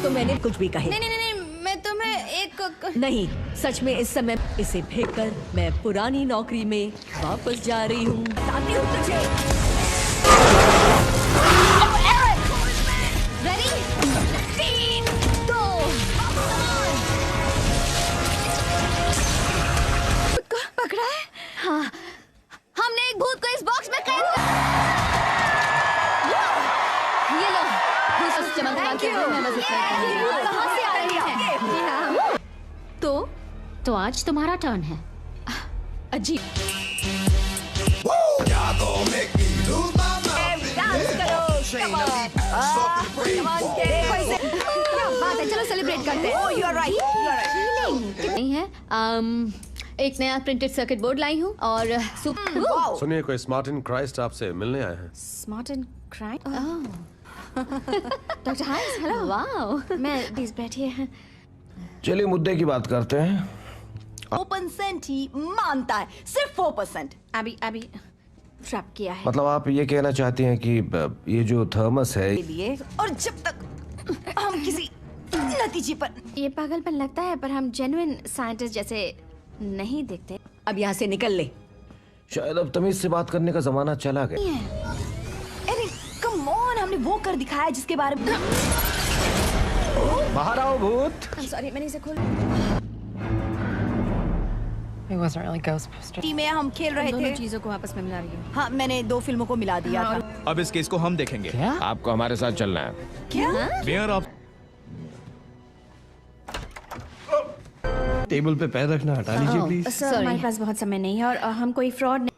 तो मैंने कुछ भी कहे। नहीं, मैं तुम्हें एक नहीं, सच में इस समय इसे फेंक कर मैं पुरानी नौकरी में वापस जा रही हूँ। बताती हूँ तुझे। रेडी? 3, 2, 1। पकड़ा है? हाँ, हमने एक भूत को इस बॉक्स में कैद कर। ये लो, भूत चमकदार के रूप में मदद करते हैं। कहाँ से आ रही है? जी हाँ। तो आज तुम्हारा टर्न है। अजीब। डांस करो, come on, देखो इसे। क्या बात है, चलो सेलिब्रेट करते हैं। Oh, you are right. नहीं है। एक नया प्रिंटेड सर्किट बोर्ड लाई हूँ और सुनिए, कोई स्मार्ट एंड क्राइस्ट आपसे मिलने आए हैं। Smart and Christ? Doctor Hayes, hello. Wow, मैं प्लीज बैठिए। चलिए मुद्दे की बात करते हैं। 4% ही मानता है, सिर्फ 4%। अभी ट्रैप किया है। मतलब आप ये कहना चाहती हैं कि ये जो थर्मस है लिए, और जब तक हम किसी नतीजे पर। ये पागलपन लगता है, पर हम जेन्युइन साइंटिस्ट जैसे नहीं दिखते। अब यहाँ से निकल ले। शायद अब तमीज से बात करने का जमाना चला गया। अरे कम ऑन, हमने वो कर दिखाया जिसके बारे में। बाहर आओ भूत। सॉरी, मैंने इसे खोल। It wasn't really Ghostbusters. Team में हम खेल रहे दोनों थे। चीजों को आपस में मिला रही हूँ। हाँ, मैंने 2 फिल्मों को मिला दिया था। अब इस केस को हम देखेंगे। क्या? आपको हमारे साथ चलना है। क्या? मेयर आप टेबल पे पैर रखना हटा लीजिए प्लीज। सर, हमारे पास बहुत समय नहीं है और हम कोई फ्रॉड नहीं।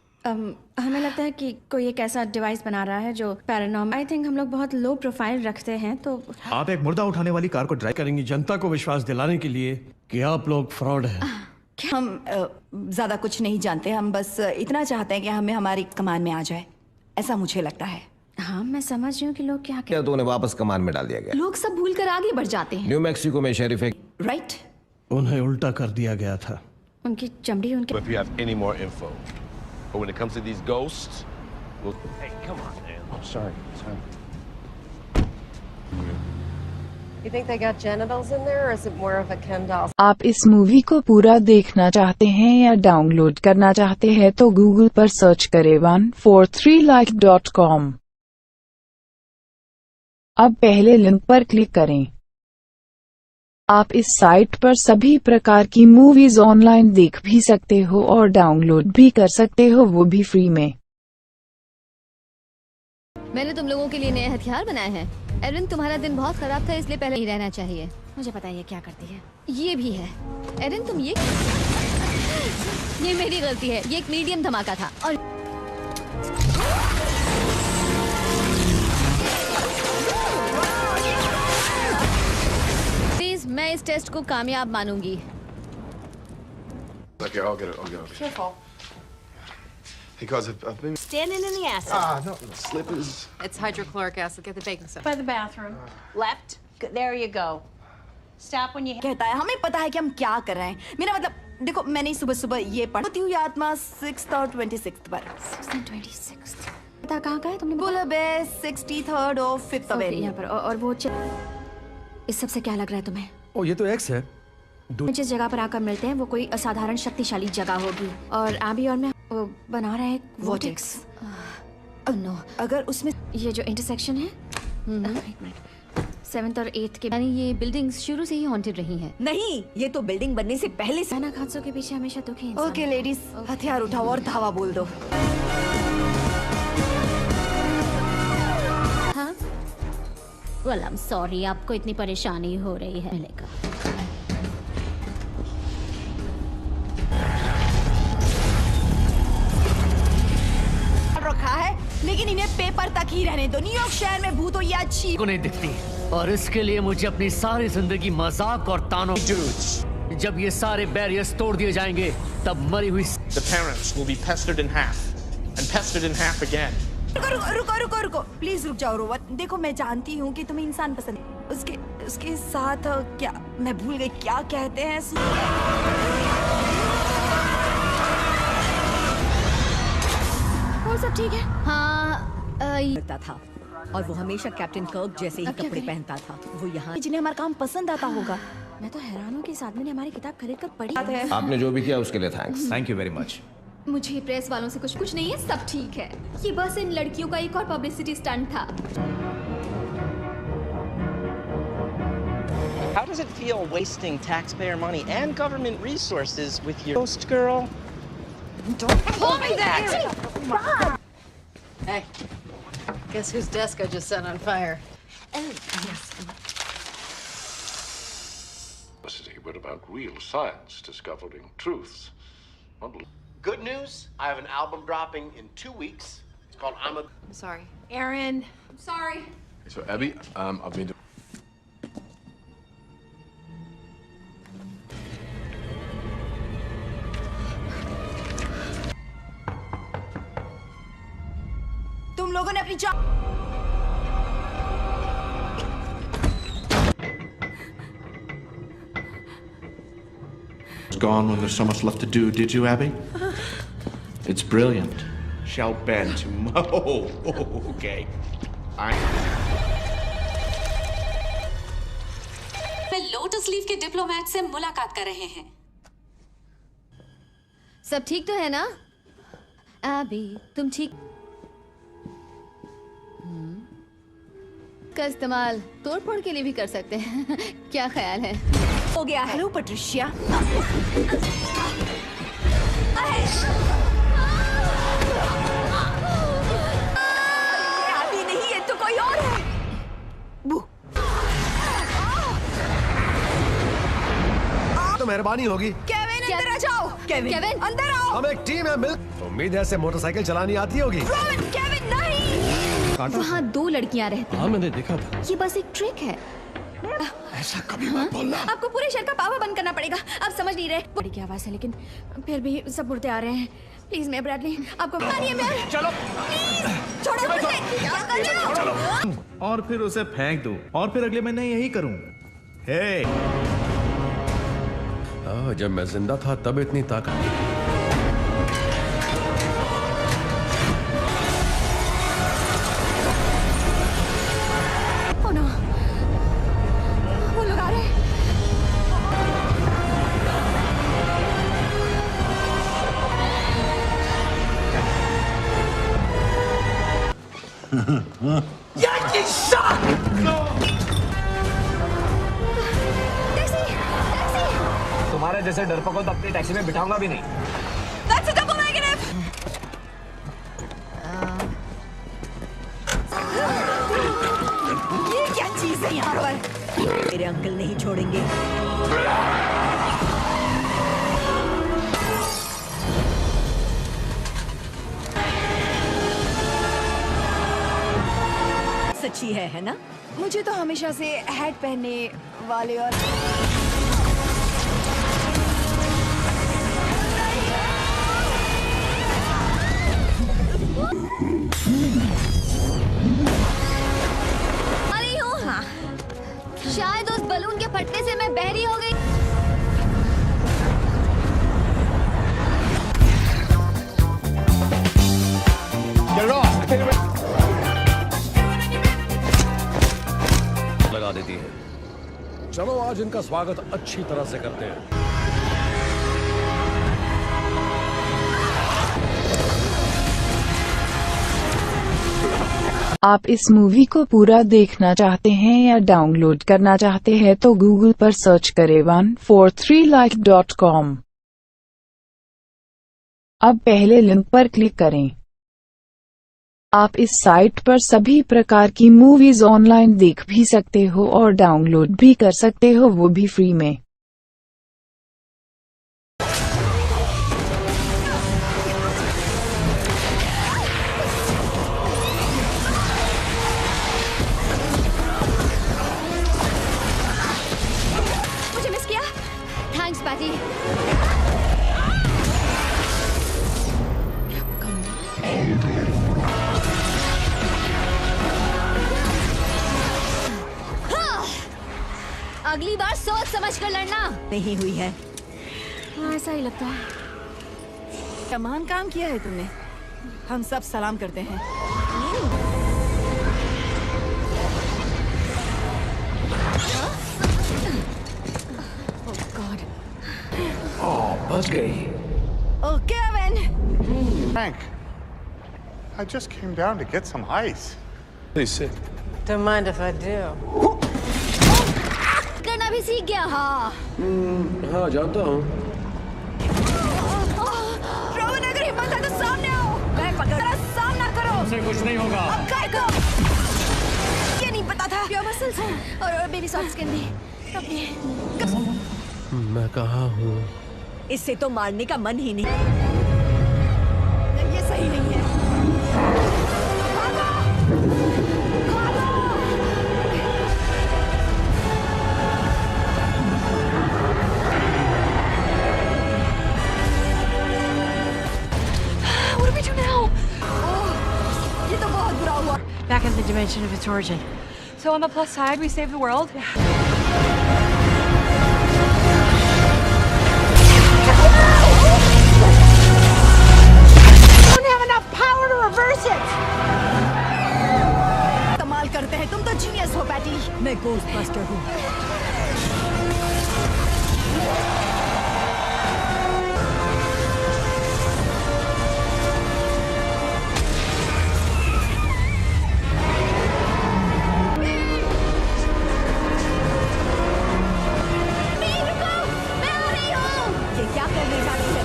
हमें लगता है कि कोई एक ऐसा डिवाइस बना रहा है जो पैरानॉर्मल। आई थिंक हम लोग बहुत लो प्रोफाइल रखते हैं, तो आप एक मुर्दा उठाने वाली कार को ड्राइव करेंगी जनता को विश्वास दिलाने के लिए कि आप लोग फ्रॉड हैं। हम ज्यादा कुछ नहीं जानते, हम बस इतना चाहते हैं कि हमें हमारी कमान में आ जाए, ऐसा मुझे लगता है। हाँ, मैं समझ रही हूँ कि लोग क्या क्या तो उन्हें वापस कमान में डाल दिया गया? लोग सब भूल कर आगे बढ़ जाते हैं। न्यू मैक्सिको में शेरिफ एक राइट, उन्हें उल्टा कर दिया गया था। उनकी चमड़ी उनके। If you have any more info, but when it comes to these ghosts, we'll... Hey, come on, man. I'm sorry. You think they got genitals in there, or is it more of a Ken doll? आप इस movie को पूरा देखना चाहते हैं या download करना चाहते हैं तो गूगल पर सर्च करें 143like.com। अब पहले लिंक पर क्लिक करें। आप इस साइट पर सभी प्रकार की मूवीज ऑनलाइन देख भी सकते हो और डाउनलोड भी कर सकते हो, वो भी फ्री में। मैंने तुम लोगों के लिए नए हथियार बनाए हैं। एरिन, तुम्हारा दिन बहुत खराब था, इसलिए पहले ही रहना चाहिए। मुझे पता है ये क्या करती है। ये भी है। एरिन, तुम ये मेरी गलती है। ये एक मीडियम धमाका था और प्लीज, मैं इस टेस्ट को कामयाब मानूंगी। Okay, I'll get it. Careful. Because I've been... Standing in the acid. no, slippers. It's hydrochloric acid. Get the baking soda. By the bathroom. Left. There you go. Stop when you... कहता है हमें पता है कि हम क्या कर रहे हैं। मेरा मतलब, देखो मैंने सुबह सुबह ये पढ़ती हूँ आत्मा 6th और 26th पर। 6th and 26th। पता कहाँ का है तुमने? बुलबे 63rd और 5th अवेन्यू। यहाँ पर और वो इस सब से क्या लग रहा है तुम्हें? ओ, ये तो एक्स है। जिस जगह पर आकर मिलते हैं वो कोई असाधारण शक्तिशाली जगह होगी और अभी और मैं वो बना रहे हैं वोटेक्स। नो, अगर उसमें ये जो इंटरसेक्शन है, एक मिनट, 7th और 8th के, यानी ये बिल्डिंग्स शुरू से ही हॉन्टेड रही हैं। नहीं, ये तो बिल्डिंग बनने से पहले से। अचानक हादसों के पीछे हमेशा दुखी इंसान। ओके लेडीज, हथियार उठाओ और धावा बोल दो। हाँ? Well, I'm sorry, आपको इतनी परेशानी हो रही है। मिलेगा। रखा है, लेकिन इन्हें पेपर तक ही रहने दो। न्यूयॉर्क शहर में भूतों ये अच्छी को नहीं दिखती, और इसके लिए मुझे अपनी सारी जिंदगी मजाक और तानों। जब ये सारे बैरियर्स तोड़ दिए जाएंगे, तब मरी हुई The parents will be pestered in half and pestered in half again. रुको, प्लीज रुक जाओ रोवन। देखो, मैं जानती हूँ कि तुम्हें इंसान पसंद है। उसके साथ क्या, मैं भूल गई क्या कहते हैं। और सब ठीक है? हाँ। करता था और वो हमेशा कैप्टन कर्क जैसे ही कपड़े पहनता था। वो यहाँ जिन्हें हमारा काम पसंद आता होगा। मैं तो हैरान हूँ कि इस आदमी ने हमारी किताब खरीद कर पढ़ी है। आपने जो भी किया उसके लिए thanks. Thank you very much. मुझे प्रेस वालों से कुछ नहीं है, सब ठीक है। ये बस इन लड़कियों का एक और पब्लिसिटी स्टंट था। How does it feel wasting taxpayer money and government resources with your ghost girl? Don't call me that! Hey, guess whose desk I just set on fire? Yes. But about real science discovering truths. Good news, I have an album dropping in 2 weeks. It's called I'm sorry. Aaron. I'm sorry. So, Abby, I've been तुम लोगों ने अपनी Gone when there's so much left to do, did you, Abby? It's brilliant. Shall bend to okay. मैं lotus leaf के diplomat से मुलाकात कर रहे हैं। सब ठीक तो है ना? अभी तुम ठीक? का इस्तेमाल तोड़फोड़ के लिए भी कर सकते हैं। क्या ख्याल है? हो गया। हेलो पट्रिशिया। अभी नहीं, ये तो कोई और है। तो मेहरबानी होगी। केविन अंदर आ जाओ। केविन अंदर आओ। हम एक टीम है, मिल। उम्मीद है ऐसे मोटरसाइकिल चलानी आती होगी। केविन नहीं। वहाँ 2 लड़कियाँ रहती हैं। हाँ, मैंने देखा था। ये बस एक ट्रिक है। ऐसा कभी मत बोलना। आपको पूरे शहर का पावर बंद करना पड़ेगा। आप समझ नहीं रहे। बड़ी की आवाज है, लेकिन फिर भी सब मुड़ते आ रहे हैं। प्लीज मैं ब्रैडली, आपको मानिए मैं। चलो। छोड़ो मुझे। और फिर उसे फेंक दो, और फिर अगले महीने यही करूं। हे। जब मैं जिंदा था तब इतनी ताकत। Yankee suck! तुम्हारे जैसे डरपोक को तो अपनी टैक्सी में बिठाऊंगा भी नहीं। That's a double negative. ये क्या चीज है यहाँ पर? मेरे अंकल नहीं छोड़ेंगे। सच्ची है ना? मुझे तो हमेशा से हैट पहनने वाले और अरे हूँ। हाँ। शायद उस बलून के फटने से मैं बहरी हो गई। लगा देती है। चलो आज इनका स्वागत अच्छी तरह से करते हैं। आप इस मूवी को पूरा देखना चाहते हैं या डाउनलोड करना चाहते हैं तो गूगल पर सर्च करें 143like.com। अब पहले लिंक पर क्लिक करें। आप इस साइट पर सभी प्रकार की मूवीज ऑनलाइन देख भी सकते हो और डाउनलोड भी कर सकते हो, वो भी फ्री में। मुझे मिस किया? Thanks Patty. अगली बार सोच समझ कर लड़ना। नहीं हुई है। हाँ, ऐसा ही लगता है। कमान काम किया है तुमने। हम सब सलाम करते हैं। बच गई। Oh, Kevin! Hank, I just came down to get some ice. Please sit. Don't mind if I do. करना भी सीख गया। हाँ। हाँ, जानता हूँ। रोहन, अगर हिम्मत है तो सामने आओ। मैं पकड़ सामना करो। उसे कुछ नहीं होगा। अब काय को? ये नहीं पता था। प्योर मसल्स और बेबी सॉफ्ट स्किन भी। मैं कहाँ हूँ? इससे तो मारने का मन ही नहीं। ये सही नहीं है। What do we do now? ये तो बहुत बुरा हुआ। Back in the dimension of its origin. So on the plus side, we saved the world. Don't have enough power to reverse it. कमाल करते हैं, तुम तो जीनियस हो पैटी। मैं गोस्टबस्टर हूँ। ये क्या करने जा रही है?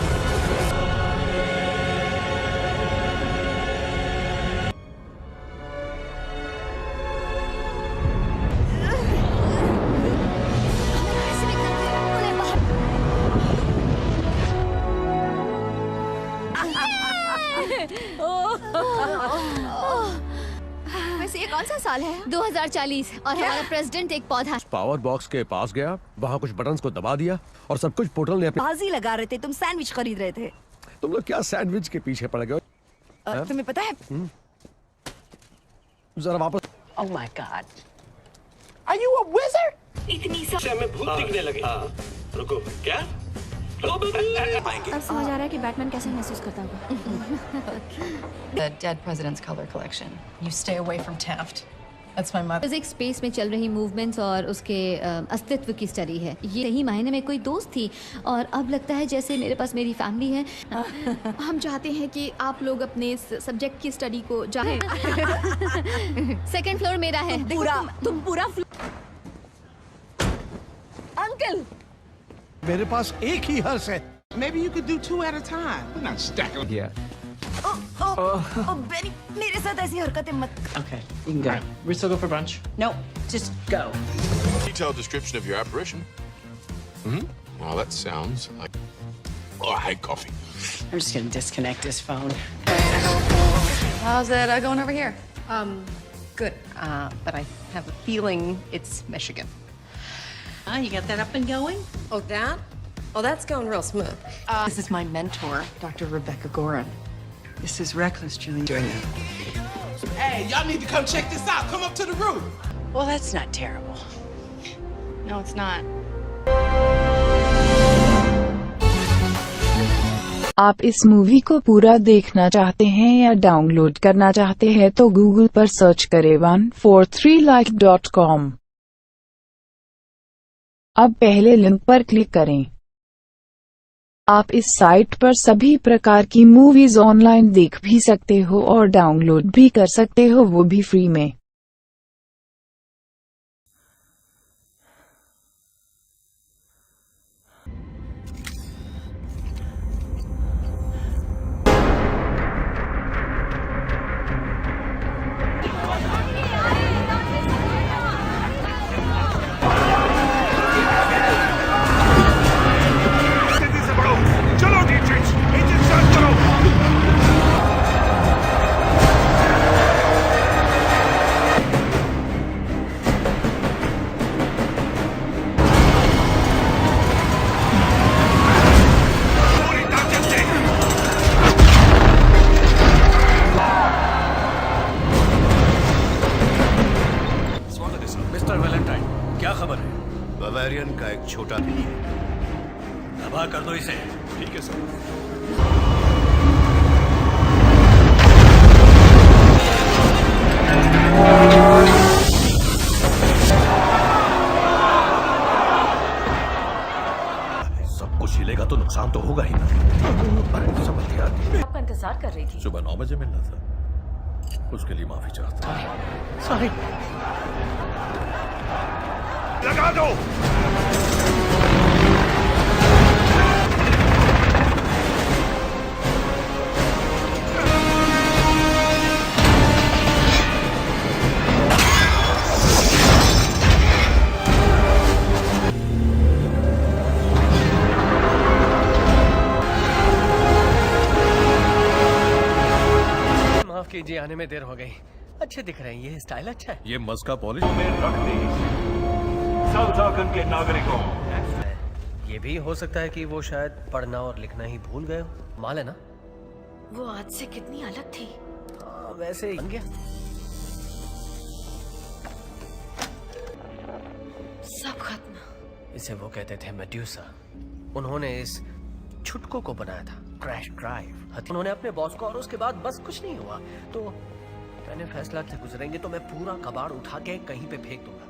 वैसे ये कौन सा साल है? 2040 और हमारा प्रेसिडेंट एक पौधा। पावर बॉक्स के पास गया, वहाँ कुछ बटन्स को दबा दिया और सब कुछ पोर्टल ने अपने। बाजी लगा रहे थे, तुम सैंडविच खरीद रहे थे। तुम लोग क्या सैंडविच के पीछे पड़ गए? तुम्हें पता है? जरा वापस। Oh my God. Are you a wizard? इतनी सा हमें भूत दिखने लगे। रुको, क्या? अब समझ आ रहा है कि बैटमैन कैसे महसूस करता होगा। The dead president's color collection. You stay away from Taft. That's my mother. Physics space में चल रही मूवमेंट्स और उसके अस्तित्व की स्टडी है। ये सही मायने में कोई दोस्त थी और अब लगता है जैसे मेरे पास मेरी फैमिली है। हम चाहते हैं कि आप लोग अपने सब्जेक्ट की स्टडी को जानें। सेकंड फ्लोर मेरा है। तुम पूरा अंकल मेरे पास एक ही हर्ष है। Maybe you could do 2 at a time. We're not stacking. Yeah. Beni, मेरे साथ ऐसी हरकतें मत। Okay, you can go. We still go for brunch? No, just go. Detailed description of your apparition. Well, that sounds like. Oh, I hate coffee. I'm just gonna disconnect his phone. How's it going over here? Good. But I have a feeling it's Michigan. You got that up and going? Oh, that? Oh, that's going real smooth. This is my mentor, Dr. Rebecca Gorin. This is reckless, Julie. Doing it. Hey, y'all need to come check this out. Come up to the roof. Well, that's not terrible. No, it's not. आप इस movie को पूरा देखना चाहते हैं या download करना चाहते हैं तो गूगल पर सर्च करें 143like.com। अब पहले लिंक पर क्लिक करें। आप इस साइट पर सभी प्रकार की मूवीज ऑनलाइन देख भी सकते हो और डाउनलोड भी कर सकते हो, वो भी फ्री में। मिस्टर वैलेंटाइन, क्या खबर है? बवेरियन का एक छोटा भी है। दबा कर दो इसे। ठीक है सर। सब कुछ हिलेगा तो नुकसान तो होगा ही ना। अरे समझ गया। आपका इंतजार कर रही थी। सुबह 9 बजे मिलना था, उसके लिए माफी चाहता हूँ। सॉरी। लगा दो। माफ कीजिए, आने में देर हो गई। अच्छे दिख रहे हैं, ये स्टाइल अच्छा है। ये मस्का पॉलिश में रख दी। साउथहैम्पटन के नागरिकों, ये भी हो सकता है कि वो शायद पढ़ना और लिखना ही भूल गए हो। माल है ना, वो आज से कितनी अलग थी। वैसे बन गया। सब खत्म। इसे वो कहते थे मेड्यूसा। उन्होंने इस छुटको को बनाया था, क्रैश ड्राइव। उन्होंने अपने बॉस को, और उसके बाद बस कुछ नहीं हुआ। तो मैंने फैसला से गुजरेंगे तो मैं पूरा कबाड़ उठा के कहीं पे फेंक दूंगा।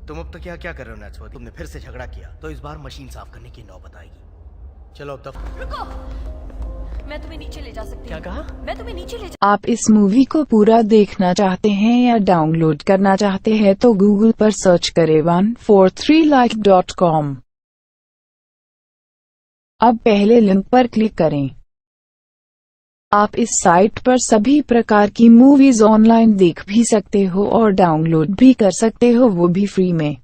तुम अब तक क्या कर रहे हो नैट्सवर्थ? तुमने फिर से झगड़ा किया तो इस बार मशीन साफ करने की नौबत आएगी। चलो अब रुको, मैं तुम्हें नीचे ले जा सकती हूँ। क्या कहा? मैं तुम्हें नीचे ले जा। आप इस मूवी को पूरा देखना चाहते हैं या डाउनलोड करना चाहते हैं तो गूगल पर सर्च करें 143like.com। अब पहले लिंक पर क्लिक करें। आप इस साइट पर सभी प्रकार की मूवीज ऑनलाइन देख भी सकते हो और डाउनलोड भी कर सकते हो, वो भी फ्री में।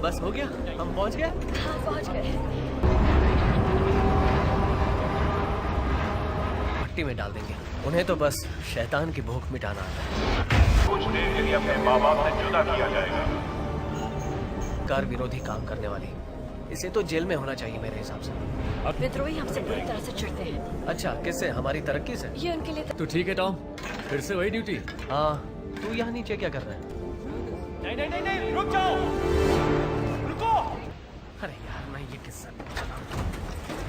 बस हो गया, हम पहुंच गए। हाँ, पहुंच गए। मिट्टी में डाल देंगे उन्हें, तो बस शैतान की भूख मिटाना आता है। कुछ देर के लिए अपने माँ बाप से जुदा किया जाएगा। कार विरोधी काम करने वाली, इसे तो जेल में होना चाहिए मेरे हिसाब से। विद्रोही हमसे पूरी तरह से चिढ़ते हैं। अच्छा, किससे? हमारी तरक्की से? ये उनके लिए तो ठीक है टॉम, फिर से वही ड्यूटी। हाँ, तू यहाँ नीचे क्या कर रहा है? नहीं नहीं नहीं नहीं, रुक जाओ, रुको। अरे यार, मैं ये किस्सा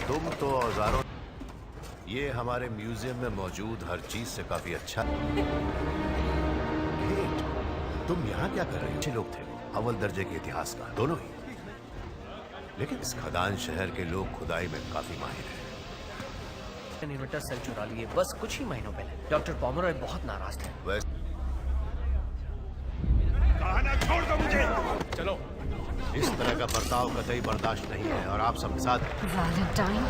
तुम तो औजारों, ये हमारे म्यूजियम में मौजूद हर चीज से काफी अच्छा। तुम यहाँ क्या कर रहे हो? अच्छे लोग थे, अव्वल दर्जे के इतिहास का, दोनों ही। लेकिन इस खदान शहर के लोग खुदाई में काफी माहिर हैं। इन्वर्टर सेल चुरा लिए बस कुछ ही महीनों पहले। डॉक्टर पोमरॉय बहुत नाराज थे। कहना छोड़ दो मुझे। चलो। इस तरह का बर्ताव कतई बर्दाश्त नहीं है और आप सबके साथ वैलेंटाइन,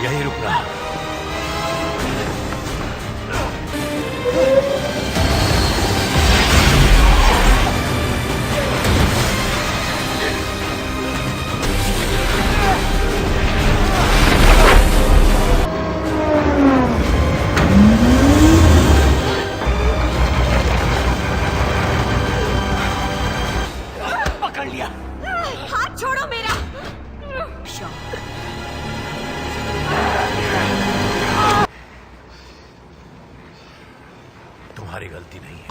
यही रुकना। पकड़ लिया। हाथ छोड़ो मेरा। तुम्हारी गलती नहीं है।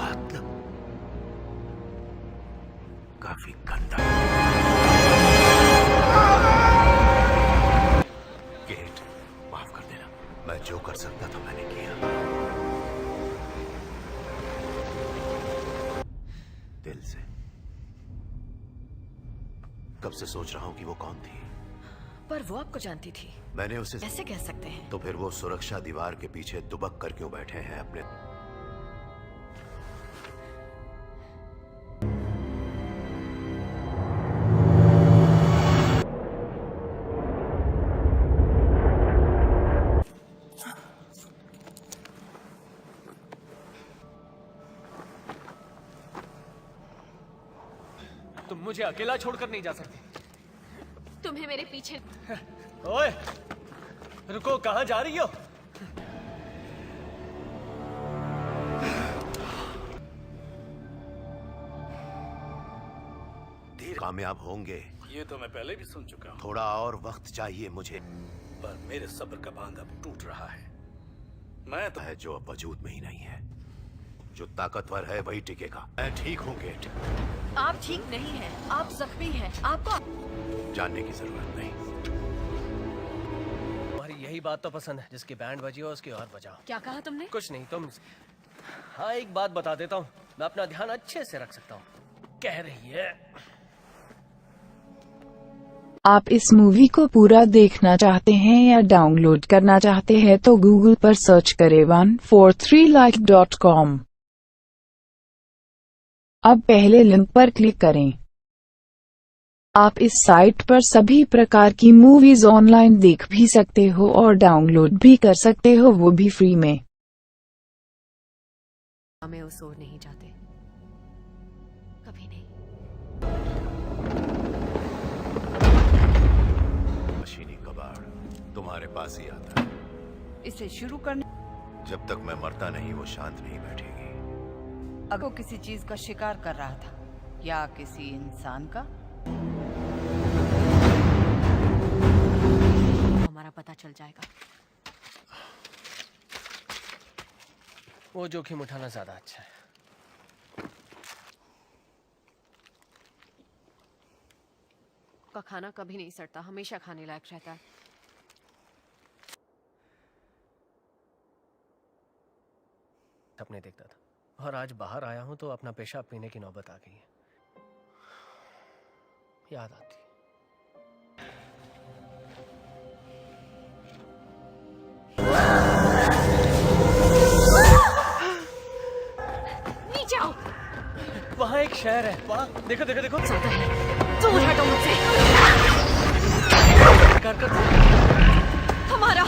काफी काफी गंदा। केट, माफ कर देना। मैं जो कर सकता था मैंने किया। दिल से। कब से सोच रहा हूं कि वो कौन थी। पर वो आपको जानती थी। मैंने उसे ऐसे कह सकते हैं। तो फिर वो सुरक्षा दीवार के पीछे दुबक कर क्यों बैठे हैं अपने। तुम मुझे अकेला छोड़कर नहीं जा सकते। तुम्हें मेरे पीछे। ओए, रुको, कहाँ जा रही हो? कामयाब होंगे। ये तो मैं पहले भी सुन चुका हूँ। थोड़ा और वक्त चाहिए मुझे। पर मेरे सब्र का बांध अब टूट रहा है। मैं तो है जो अब वजूद में ही नहीं है। जो ताकतवर है वही टिकेगा। मैं ठीक हूँ गेट। आप ठीक नहीं हैं। आप जख्मी हैं। आपको जानने की जरूरत नहीं। तुम्हारी यही बात तो पसंद है, जिसकी बैंड बजी हो उसकी और बजाओ। क्या कहा तुमने? कुछ नहीं, तुम। हाँ, एक बात बता देता हूँ, मैं अपना ध्यान अच्छे से रख सकता हूँ। कह रही है। आप इस मूवी को पूरा देखना चाहते हैं या डाउनलोड करना चाहते हैं तो गूगल पर सर्च करें 143like.com। अब पहले लिंक पर क्लिक करें। आप इस साइट पर सभी प्रकार की मूवीज ऑनलाइन देख भी सकते हो और डाउनलोड भी कर सकते हो, वो भी फ्री में। हमें उस ओर नहीं जाते, कभी नहीं। मशीनी कबाड़ तुम्हारे पास ही आता है। इसे शुरू करने। जब तक मैं मरता नहीं वो शांत नहीं बैठेगी। अगर वो किसी चीज का शिकार कर रहा था या किसी इंसान का। हमारा पता चल जाएगा। वो जोखिम उठाना ज्यादा अच्छा है। का खाना कभी नहीं सड़ता, हमेशा खाने लायक रहता है। सपने देखता था और आज बाहर आया हूं तो अपना पेशाब पीने की नौबत आ गई है। याद आती। नीचे आओ। वहाँ एक शहर है, वहाँ देखो देखो देखो। दूर हटो मुझसे। हमारा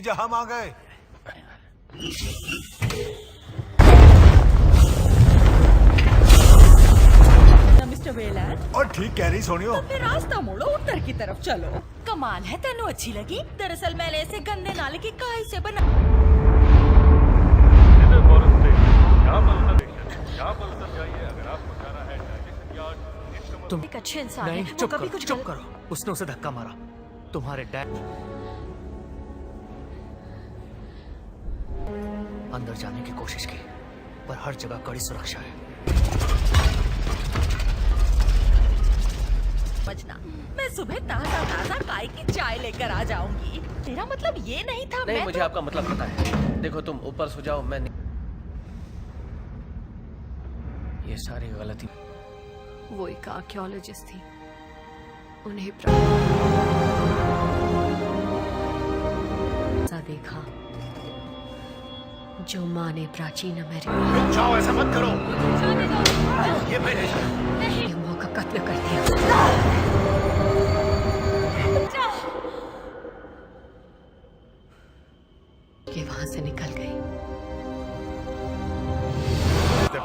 नतीजा हम आ गए। Mister Weller. और ठीक कह रही सोनियो। तो फिर रास्ता मोड़ो, उत्तर की तरफ चलो। कमाल है, तेनू अच्छी लगी। दरअसल मैंने इसे गंदे नाले की काई से बना। तुम एक अच्छे इंसान नहीं, हैं। चुप कभी करो, कुछ चुप करो। उसने उसे धक्का मारा। तुम्हारे डैड अंदर जाने की कोशिश की, पर हर जगह कड़ी सुरक्षा है। समझना, मैं सुबह ताजा ताजा काय की चाय लेकर आ जाऊंगी। तेरा मतलब ये नहीं था। नहीं, मैं मुझे तो... आपका मतलब पता है। देखो, तुम ऊपर सो जाओ, मैं नहीं। ये सारी गलती। वो एक आर्कियोलॉजिस्ट थी, उन्हें देखा जो माँ ने प्राचीन अमेरिका। जाओ, ऐसा मत करो। ये मैंने माँ का कत्ल कर दिया। ये वहां से निकल गई।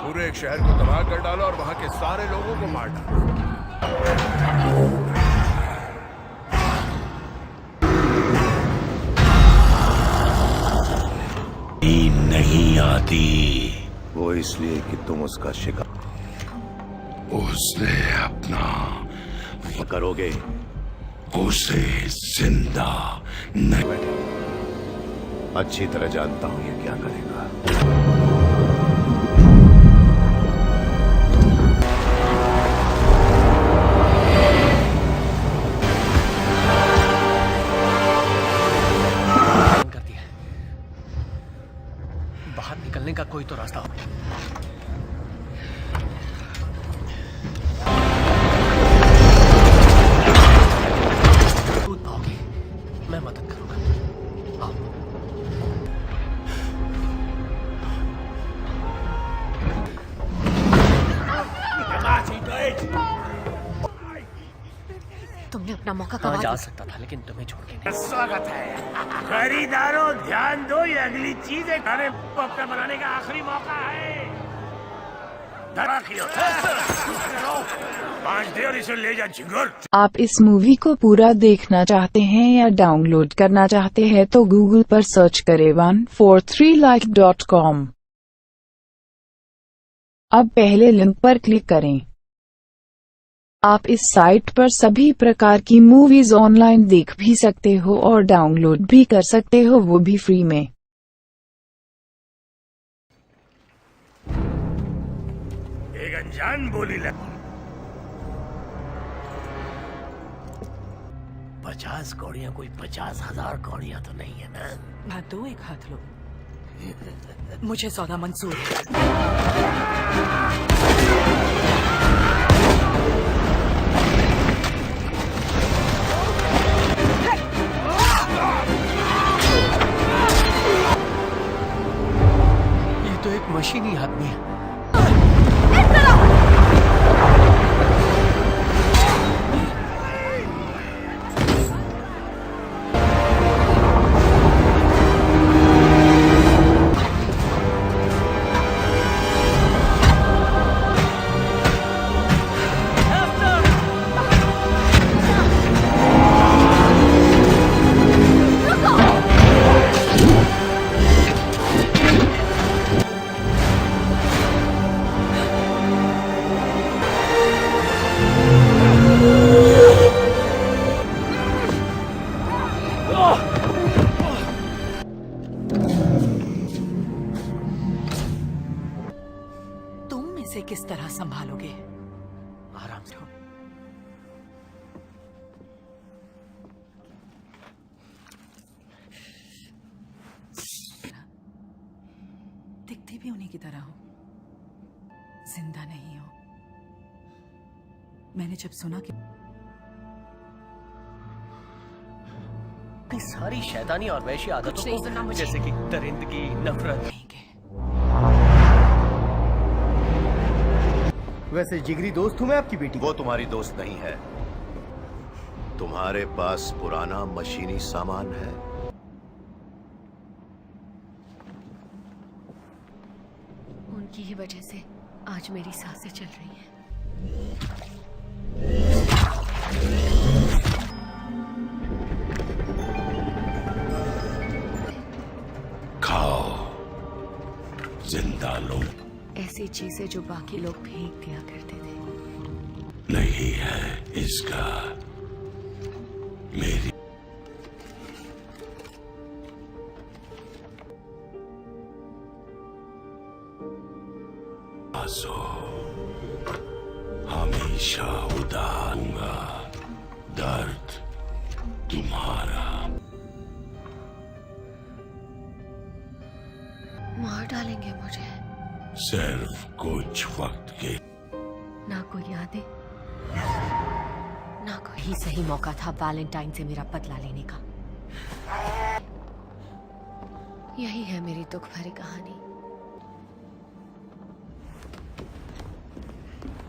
पूरे एक शहर को तबाह कर डाला और वहां के सारे लोगों को मार डाला। नहीं आती। वो इसलिए कि तुम उसका शिकार उसने अपना करोगे। उसे जिंदा नहीं। अच्छी तरह जानता हूं ये क्या करेगा। कर दिया। बाहर निकलने का कोई तो रास्ता हो। मैं मदद करूंगा। आओ। तुमने अपना मौका हाँ, गवा जा दिया। सकता था लेकिन तुम्हें छोड़ के नहीं। स्वागत है खरीदारों, ध्यान दो, ये अगली चीज है खाने को अपना बनाने का आखिरी मौका है। पांच दे और इसे ले जा झिंगुर। आप इस मूवी को पूरा देखना चाहते हैं या डाउनलोड करना चाहते हैं तो गूगल पर सर्च करें 143like.com। अब पहले लिंक पर क्लिक करें। आप इस साइट पर सभी प्रकार की मूवीज ऑनलाइन देख भी सकते हो और डाउनलोड भी कर सकते हो, वो भी फ्री में। एक अनजान बोली लग 50 कौड़ियां कोई 50,000 कौड़ियां तो नहीं है ना। हाथ दो, एक हाथ लो। मुझे सौदा मंजूर है। ये तो एक मशीनी आदमी है। तुम इसे किस तरह संभालोगे? आराम से। दिखती भी उन्हीं की तरह हो, जिंदा नहीं हो। मैंने जब सुना कि अपनी सारी शैतानी और वैशी आदतों कुछ नहीं सुना को, मुझे। जैसे कि दरिंदगी, नफरत। वैसे जिगरी दोस्त हूँ मैं आपकी बेटी। वो तुम्हारी दोस्त नहीं है। तुम्हारे पास पुराना मशीनी सामान है। उनकी ही वजह से आज मेरी सांसें चल रही हैं। खाओ, जिंदा लो। ऐसी चीजें जो बाकी लोग फेंक दिया करते थे। नहीं है इसका मेरी आंसू हमेशा उदारूंगा। दर्द तुम्हारा। मार डालेंगे मुझे। सिर्फ कुछ वक्त के। ना कोई यादें, ना कोई। ही सही मौका था वैलेंटाइन से मेरा बदला लेने का। यही है मेरी दुख भरी कहानी।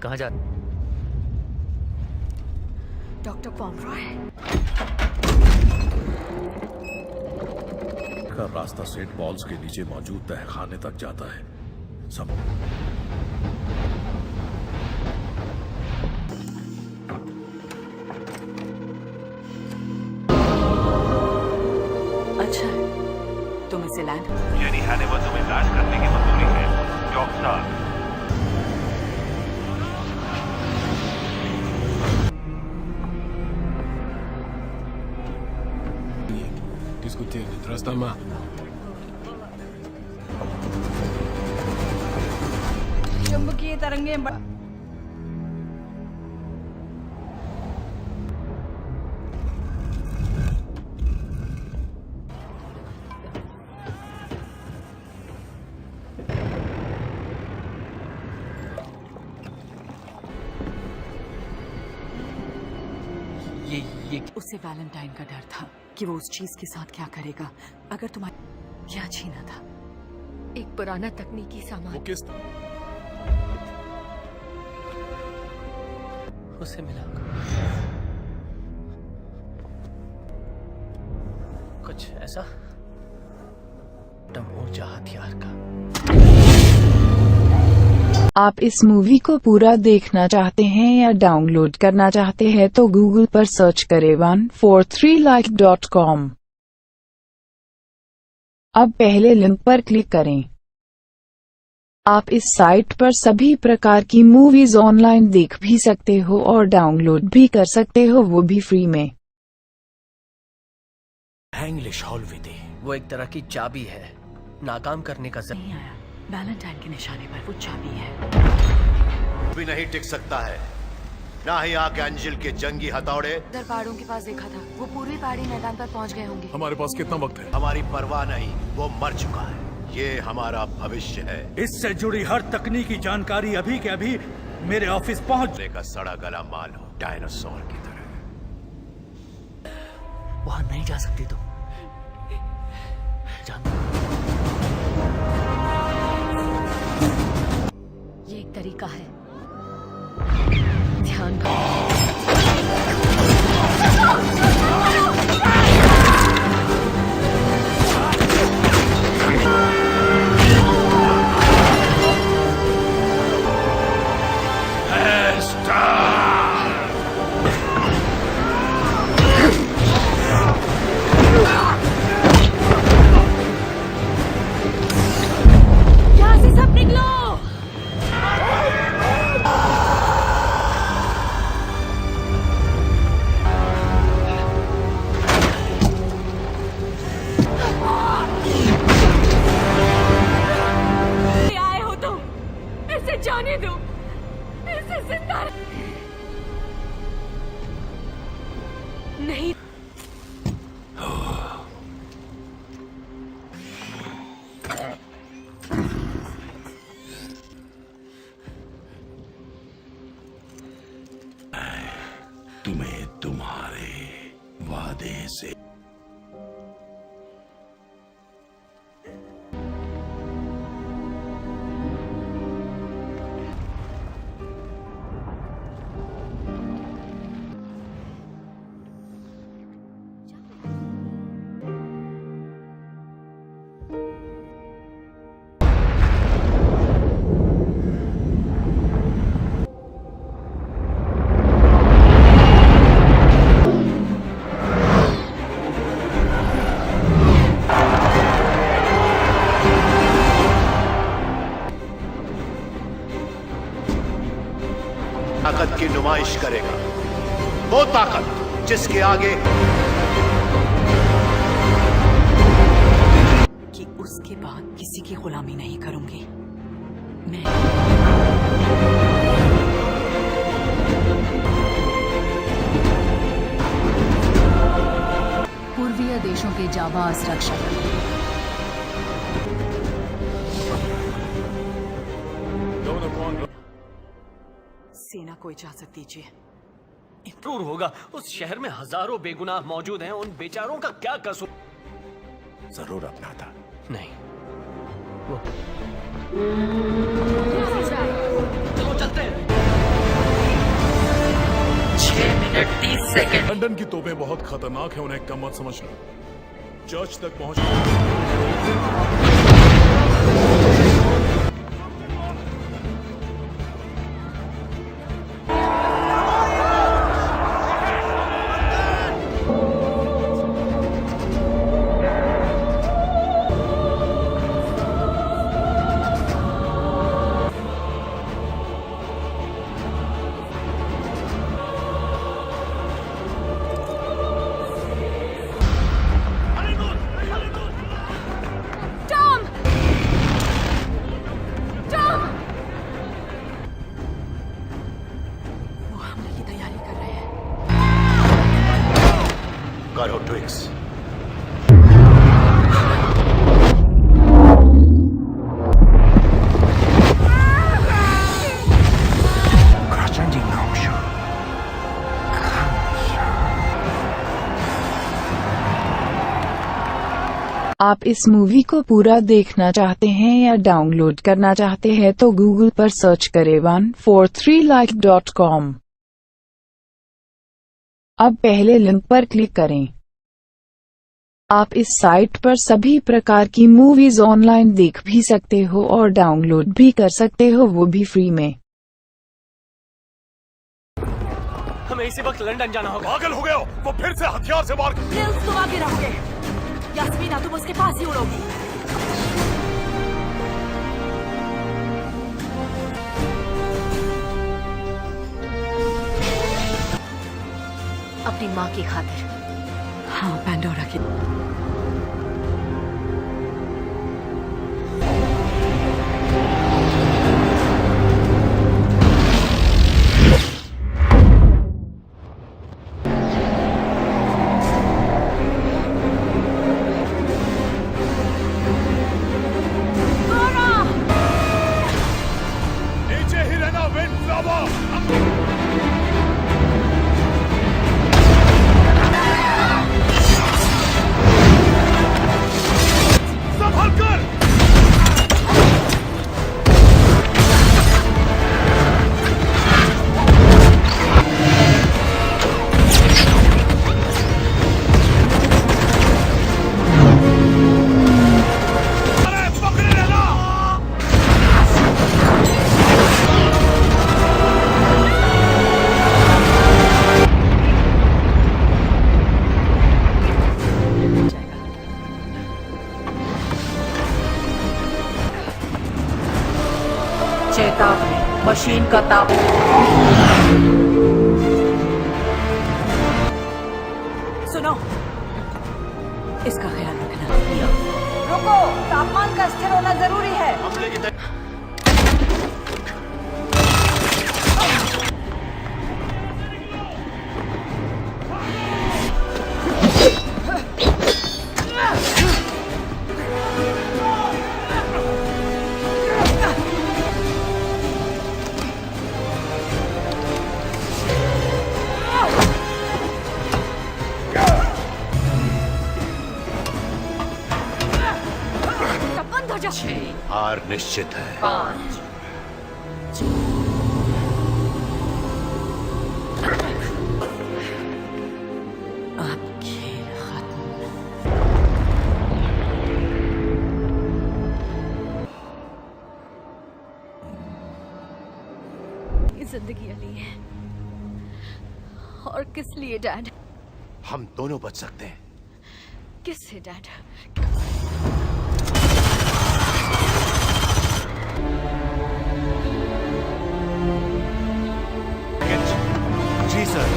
कहाँ जा? डॉक्टर पॉमरॉय। का रास्ता सेंट पॉल्स के नीचे मौजूद तहखाने तक जाता है। सब अच्छा, तुम इसे लैंड। जेनी हैनिवर तुम्हें लैंड करने की मंजूरी है। Rockstar. Discutindo, atrás da mão. चुंबकीय तरंगें उसे वैलेंटाइन का डर था कि वो उस चीज के साथ क्या करेगा अगर तुम्हारा क्या छीना था। एक पुराना तकनीकी सामान। वो किस उसे मिला कुछ ऐसा ऊर्जा हथियार का। आप इस मूवी को पूरा देखना चाहते हैं या डाउनलोड करना चाहते हैं तो गूगल पर सर्च करें 143like.com। अब पहले लिंक पर क्लिक करें। आप इस साइट पर सभी प्रकार की मूवीज ऑनलाइन देख भी सकते हो और डाउनलोड भी कर सकते हो, वो भी फ्री में। इंग्लिश हॉल विधि वो एक तरह की चाबी है, नाकाम करने का नहीं आया। वैलेंटाइन के निशाने पर वो चाबी है। भी नहीं टिक सकता है, ना ही आर्कएंजल के जंगी हथौड़े। उधर पहाड़ों के पास देखा था, वो पूर्वी पहाड़ी मैदान पर पहुंच गए होंगे। हमारे पास कितना वक्त है? हमारी परवाह नहीं, वो मर चुका है। ये हमारा भविष्य है। इससे जुड़ी हर तकनीकी जानकारी अभी के अभी मेरे ऑफिस पहुंचने का सड़ा गला माल हो, डायनासोर की तरह। वहां नहीं जा सकती तुम। ये एक तरीका है, ध्यान का। जाने दो, इसे जिंदा नहीं। तुम्हें तुम्हारे वादे से ताकत की नुमाइश करेगा, वो ताकत जिसके आगे कि उसके बाद किसी की गुलामी नहीं करूंगी मैं। पूर्वीय देशों के जाबाज रक्षक सेना को इजाजत दीजिए। जरूर होगा, उस शहर में हजारों बेगुनाह मौजूद हैं, उन बेचारों का क्या कसूर? जरूर अपना था। नहीं वो चलो चलते हैं। 6 मिनट 30 सेकंड। लंदन की तोपें बहुत खतरनाक है, उन्हें कम मत समझना। चर्च तक पहुंच मैट्रिक्स। आप इस मूवी को पूरा देखना चाहते हैं या डाउनलोड करना चाहते हैं तो गूगल पर सर्च करें 143like.com। अब पहले लिंक पर क्लिक करें। आप इस साइट पर सभी प्रकार की मूवीज ऑनलाइन देख भी सकते हो और डाउनलोड भी कर सकते हो, वो भी फ्री में। हमें इसी वक्त लंदन जाना होगा। पागल हो गए हो? वो फिर से हथियार से मार। तुम आगे रहोगे, यास्मीना तुम उसके पास ही उड़ोगी। अपनी माँ की खातिर। हाँ, पैंडोरा की। नीचे ही रहना विंडफ्लावर। संभल कर। अरे पकड़े रहना। चेतावनी, मशीन का ताप। सुनो, इसका ख्याल रखना। रुको, तापमान का स्थिर होना जरूरी है। हमले की बंद हो जा। हार निश्चित है। 5 अब खेल खत्म। ये जिंदगी अली है, और किस लिए डैड? हम दोनों बच सकते हैं। किससे डैड? जी sir.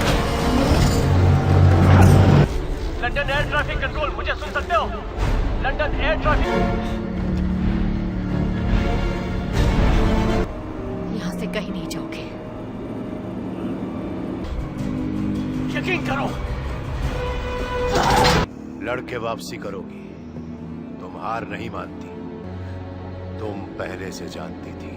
London air traffic control, मुझे सुन सकते हो? London air traffic. यहाँ से कहीं नहीं जाओगे। यकीन करो, लड़के वापसी करोगी। तुम हार नहीं मानती, तुम पहले से जानती थी।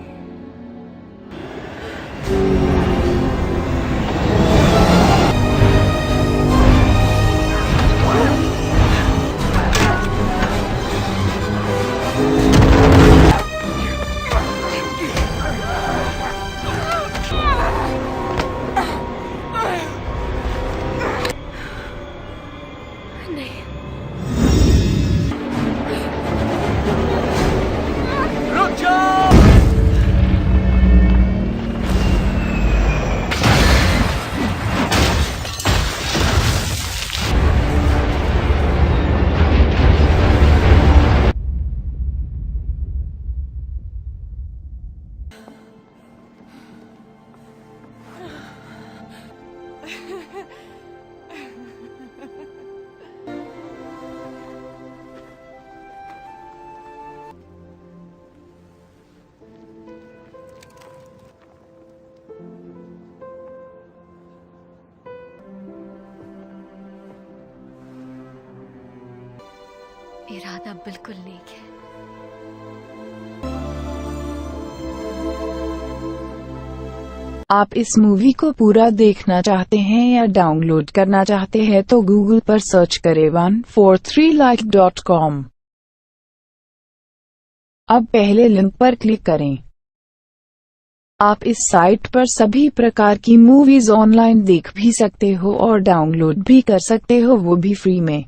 रुक जाओ। इरादा बिल्कुल नेक है। आप इस मूवी को पूरा देखना चाहते हैं या डाउनलोड करना चाहते हैं तो गूगल पर सर्च करें 143like.com। अब पहले लिंक पर क्लिक करें। आप इस साइट पर सभी प्रकार की मूवीज ऑनलाइन देख भी सकते हो और डाउनलोड भी कर सकते हो, वो भी फ्री में।